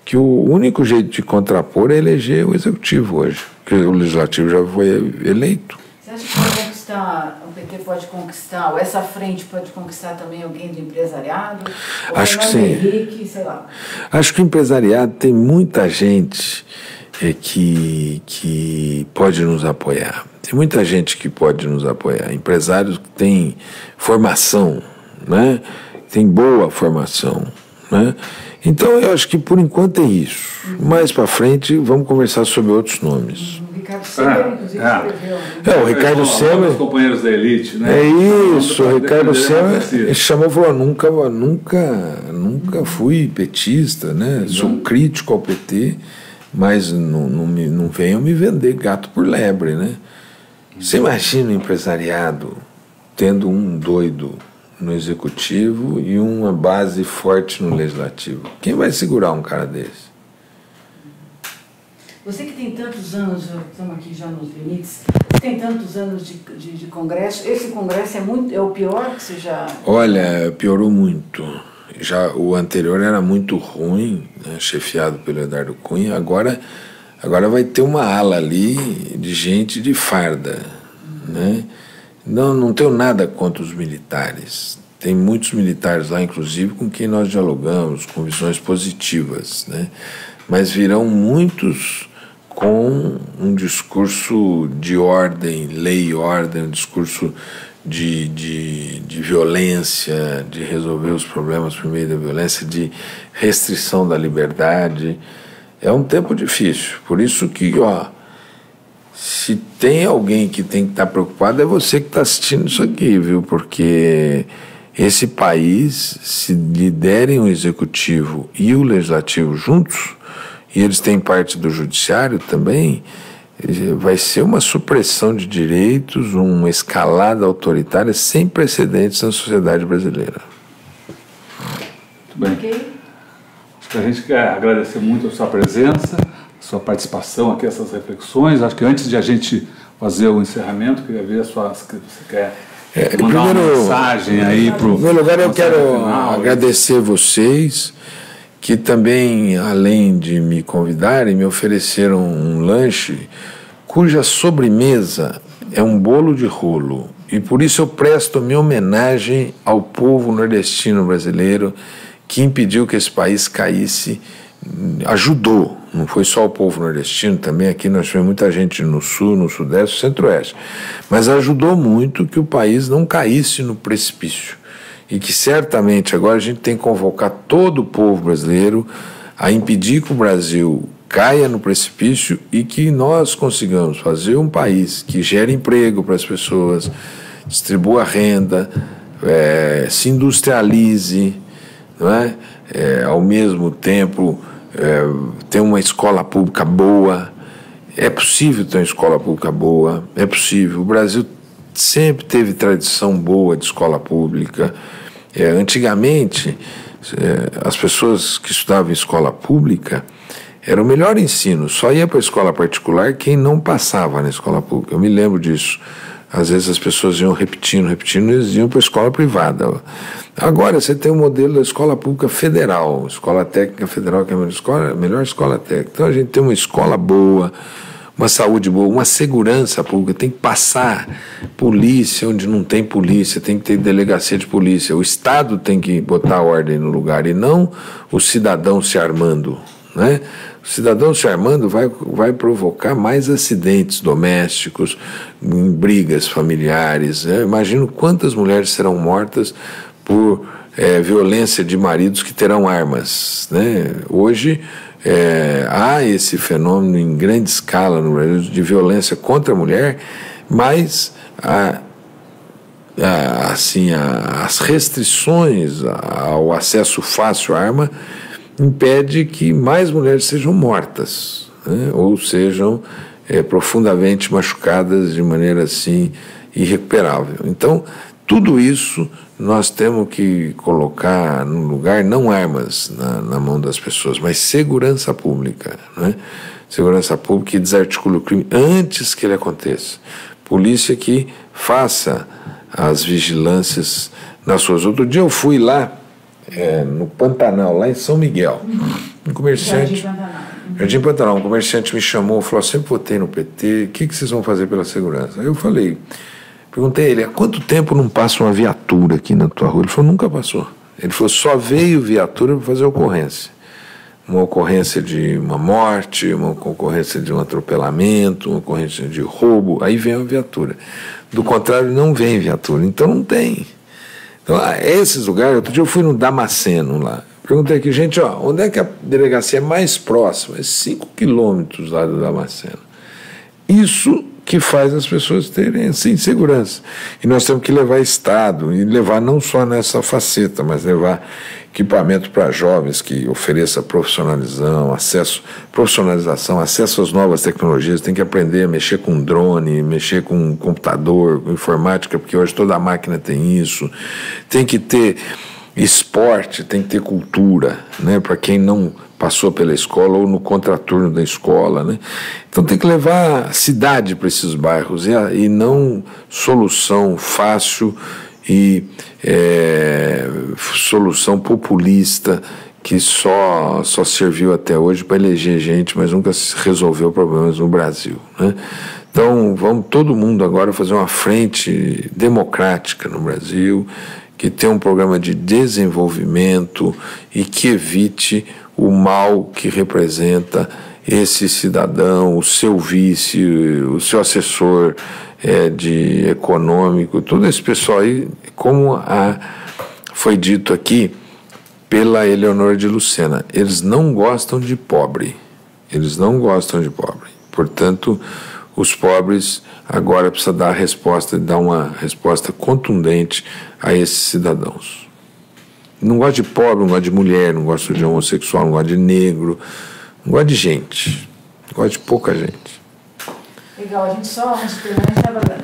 que o único jeito de contrapor é eleger o Executivo hoje, porque o Legislativo já foi eleito. Você acha que o PT pode conquistar, ou essa frente pode conquistar também alguém do empresariado? Ou acho que sim. Henrique, sei lá. Acho que o empresariado tem muita gente que pode nos apoiar. Tem muita gente que pode nos apoiar. Empresários que têm formação, né? Tem boa formação, né? Então eu acho que por enquanto é isso. Mais para frente vamos conversar sobre outros nomes. O Ricardo Semer, inclusive, escreveu. O Ricardo Semer. Os companheiros da elite, né? É isso, o Ricardo Semer chamou e falou: nunca fui petista, né? Sou crítico ao PT, mas não venham me vender gato por lebre, né? Você imagina o empresariado tendo um doido no executivo e uma base forte no legislativo. Quem vai segurar um cara desse? Você que tem tantos anos, estamos aqui já nos limites, tem tantos anos de Congresso, esse Congresso é o pior que você já... Olha, piorou muito. Já o anterior era muito ruim, né, chefiado pelo Eduardo Cunha, agora vai ter uma ala ali de gente de farda, né? Não tenho nada contra os militares. Tem muitos militares lá, inclusive, com quem nós dialogamos, com visões positivas, né? Mas virão muitos com um discurso de ordem, lei e ordem, um discurso de violência, de resolver os problemas por meio da violência, de restrição da liberdade. É um tempo difícil, por isso que, se tem alguém que tem que estar preocupado, é você que está assistindo isso aqui, viu? Porque esse país, se liderem o executivo e o legislativo juntos, e eles têm parte do judiciário também, vai ser uma supressão de direitos, uma escalada autoritária sem precedentes na sociedade brasileira. Muito bem. Ok. A gente quer agradecer muito a sua presença, a sua participação aqui, essas reflexões. Acho que antes de a gente fazer o encerramento, queria ver se você quer mandar uma mensagem aí para o... Em primeiro lugar, eu quero agradecer vocês, que também, além de me convidarem, me ofereceram um lanche cuja sobremesa é um bolo de rolo. E por isso eu presto minha homenagem ao povo nordestino brasileiro que impediu que esse país caísse, ajudou, não foi só o povo nordestino, também aqui nós tivemos muita gente no sul, no sudeste, no centro-oeste, mas ajudou muito que o país não caísse no precipício, e que certamente agora a gente tem que convocar todo o povo brasileiro a impedir que o Brasil caia no precipício e que nós consigamos fazer um país que gere emprego para as pessoas, distribua renda, se industrialize, não é? Ao mesmo tempo ter uma escola pública boa. É possível ter uma escola pública boa, é possível. O Brasil sempre teve tradição boa de escola pública. Antigamente, as pessoas que estudavam em escola pública era o melhor ensino, só ia para a escola particular quem não passava na escola pública. Eu me lembro disso. às vezes as pessoas iam repetindo, eles iam para a escola privada. Agora você tem o modelo da escola pública federal, escola técnica federal, que é a melhor escola técnica. Então a gente tem uma escola boa, uma saúde boa, uma segurança pública, tem que passar polícia onde não tem polícia, tem que ter delegacia de polícia. O Estado tem que botar ordem no lugar e não o cidadão se armando, né? O cidadão se armando vai provocar mais acidentes domésticos, brigas familiares, né? Imagino quantas mulheres serão mortas por violência de maridos que terão armas, né? Hoje há esse fenômeno em grande escala no Brasil de violência contra a mulher, mas as restrições ao acesso fácil à arma impede que mais mulheres sejam mortas, né? Ou sejam profundamente machucadas de maneira assim irrecuperável. Então, tudo isso nós temos que colocar no lugar, não armas na mão das pessoas, mas segurança pública, né? Segurança pública que desarticule o crime antes que ele aconteça. Polícia que faça as vigilâncias nas ruas. Outro dia eu fui lá, no Pantanal, lá em São Miguel, um comerciante... Jardim Pantanal, um comerciante me chamou e falou: sempre votei no PT, o que vocês vão fazer pela segurança? Aí eu perguntei a ele: há quanto tempo não passa uma viatura aqui na tua rua? Ele falou: nunca passou. Ele falou: só veio viatura para fazer ocorrência. Uma ocorrência de uma morte, uma ocorrência de um atropelamento, uma ocorrência de roubo, aí vem a viatura. Do contrário, não vem viatura, então não tem. Então, esses lugares, outro dia eu fui no Damasceno lá, perguntei aqui: gente, onde é que a delegacia é mais próxima? É 5 quilômetros lá do Damasceno. Isso que faz as pessoas terem assim, segurança. E nós temos que levar Estado, e levar não só nessa faceta, mas levar equipamento para jovens que ofereça profissionalização, acesso às novas tecnologias. Tem que aprender a mexer com drone, mexer com computador, com informática, porque hoje toda máquina tem isso. Tem que ter esporte, tem que ter cultura, né, para quem não passou pela escola ou no contraturno da escola, né? Então tem que levar a cidade para esses bairros e não solução fácil e solução populista que só serviu até hoje para eleger gente, mas nunca resolveu problemas no Brasil, né? Então vamos todo mundo agora fazer uma frente democrática no Brasil, que tenha um programa de desenvolvimento e que evite o mal que representa esse cidadão, o seu vice, o seu assessor de econômico, todo esse pessoal aí, como foi dito aqui pela Eleonora de Lucena, eles não gostam de pobre, portanto, os pobres agora precisam dar a resposta, dar uma resposta contundente a esses cidadãos. Não gosto de pobre, não gosto de mulher, não gosto de homossexual, não gosto de negro, não gosto de gente, gosto de pouca gente. Legal, a gente estava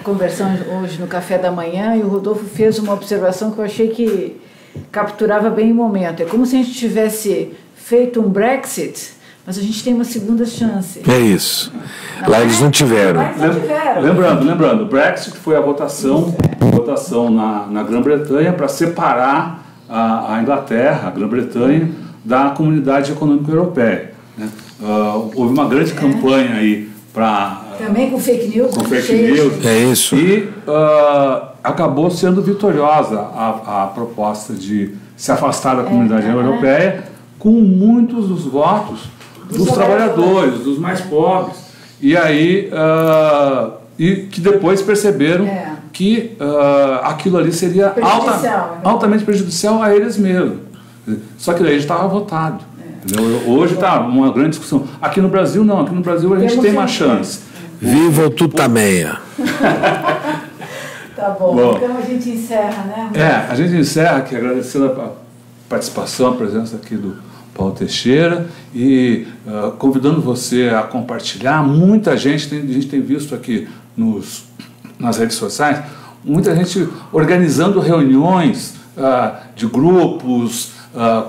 conversando hoje no café da manhã e o Rodolfo fez uma observação que eu achei que capturava bem o momento. É como se a gente tivesse feito um Brexit, mas a gente tem uma segunda chance. É isso. Lá eles não tiveram. Lembrando, o Brexit foi a votação na Grã-Bretanha para separar a Inglaterra, a Grã-Bretanha, da Comunidade Econômica Europeia, né? Houve uma grande campanha aí para... Também com fake news. É isso. E acabou sendo vitoriosa a proposta de se afastar da Comunidade Europeia, com muitos dos votos dos trabalhadores, dos mais pobres. E aí, e que depois perceberam que aquilo ali seria altamente prejudicial a eles mesmos. Só que daí já estava votado. Hoje está uma grande discussão. Aqui no Brasil não, aqui no Brasil a gente tem uma chance. Viva o Tutameia! Tá bom, então a gente encerra, né? A gente encerra aqui agradecendo a participação, a presença aqui do Paulo Teixeira e convidando você a compartilhar. Muita gente, a gente tem visto aqui nas redes sociais, muita gente organizando reuniões de grupos,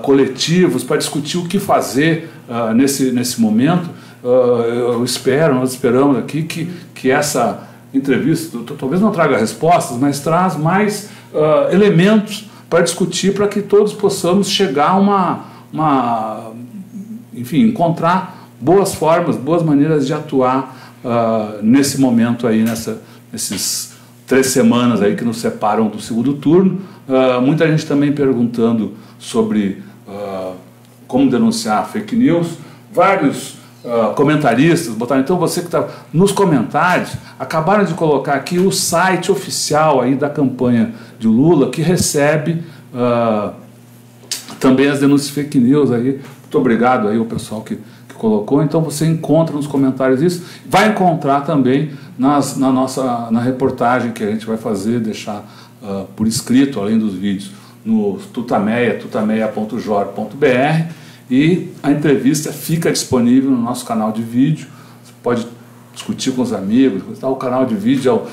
coletivos, para discutir o que fazer nesse momento. Nós esperamos aqui que essa entrevistas, talvez não traga respostas, mas traz mais elementos para discutir, para que todos possamos chegar a enfim, encontrar boas formas, boas maneiras de atuar nesse momento aí, nesses 3 semanas aí que nos separam do segundo turno. Muita gente também perguntando sobre como denunciar fake news. Vários comentaristas botaram, então você que está nos comentários, acabaram de colocar aqui o site oficial aí da campanha de Lula, que recebe também as denúncias fake news aí. Muito obrigado aí ao pessoal que colocou. Então você encontra nos comentários isso, vai encontrar também na reportagem que a gente vai fazer, deixar por escrito, além dos vídeos, no tutameia.jor.br, e a entrevista fica disponível no nosso canal de vídeo. Você pode discutir com os amigos. O canal de vídeo é o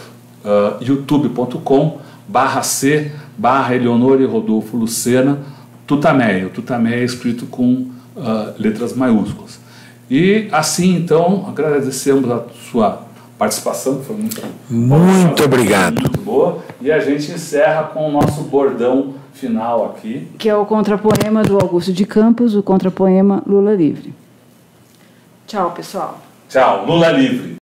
youtube.com/c/Eleonora e Rodolfo Lucena Tutameia. O Tutameia é escrito com letras maiúsculas. E assim, então, agradecemos a sua participação, que foi muito obrigado. Muito boa. E a gente encerra com o nosso bordão final aqui, que é o contrapoema do Augusto de Campos, o contrapoema Lula Livre. Tchau, pessoal. Tchau, Lula Livre.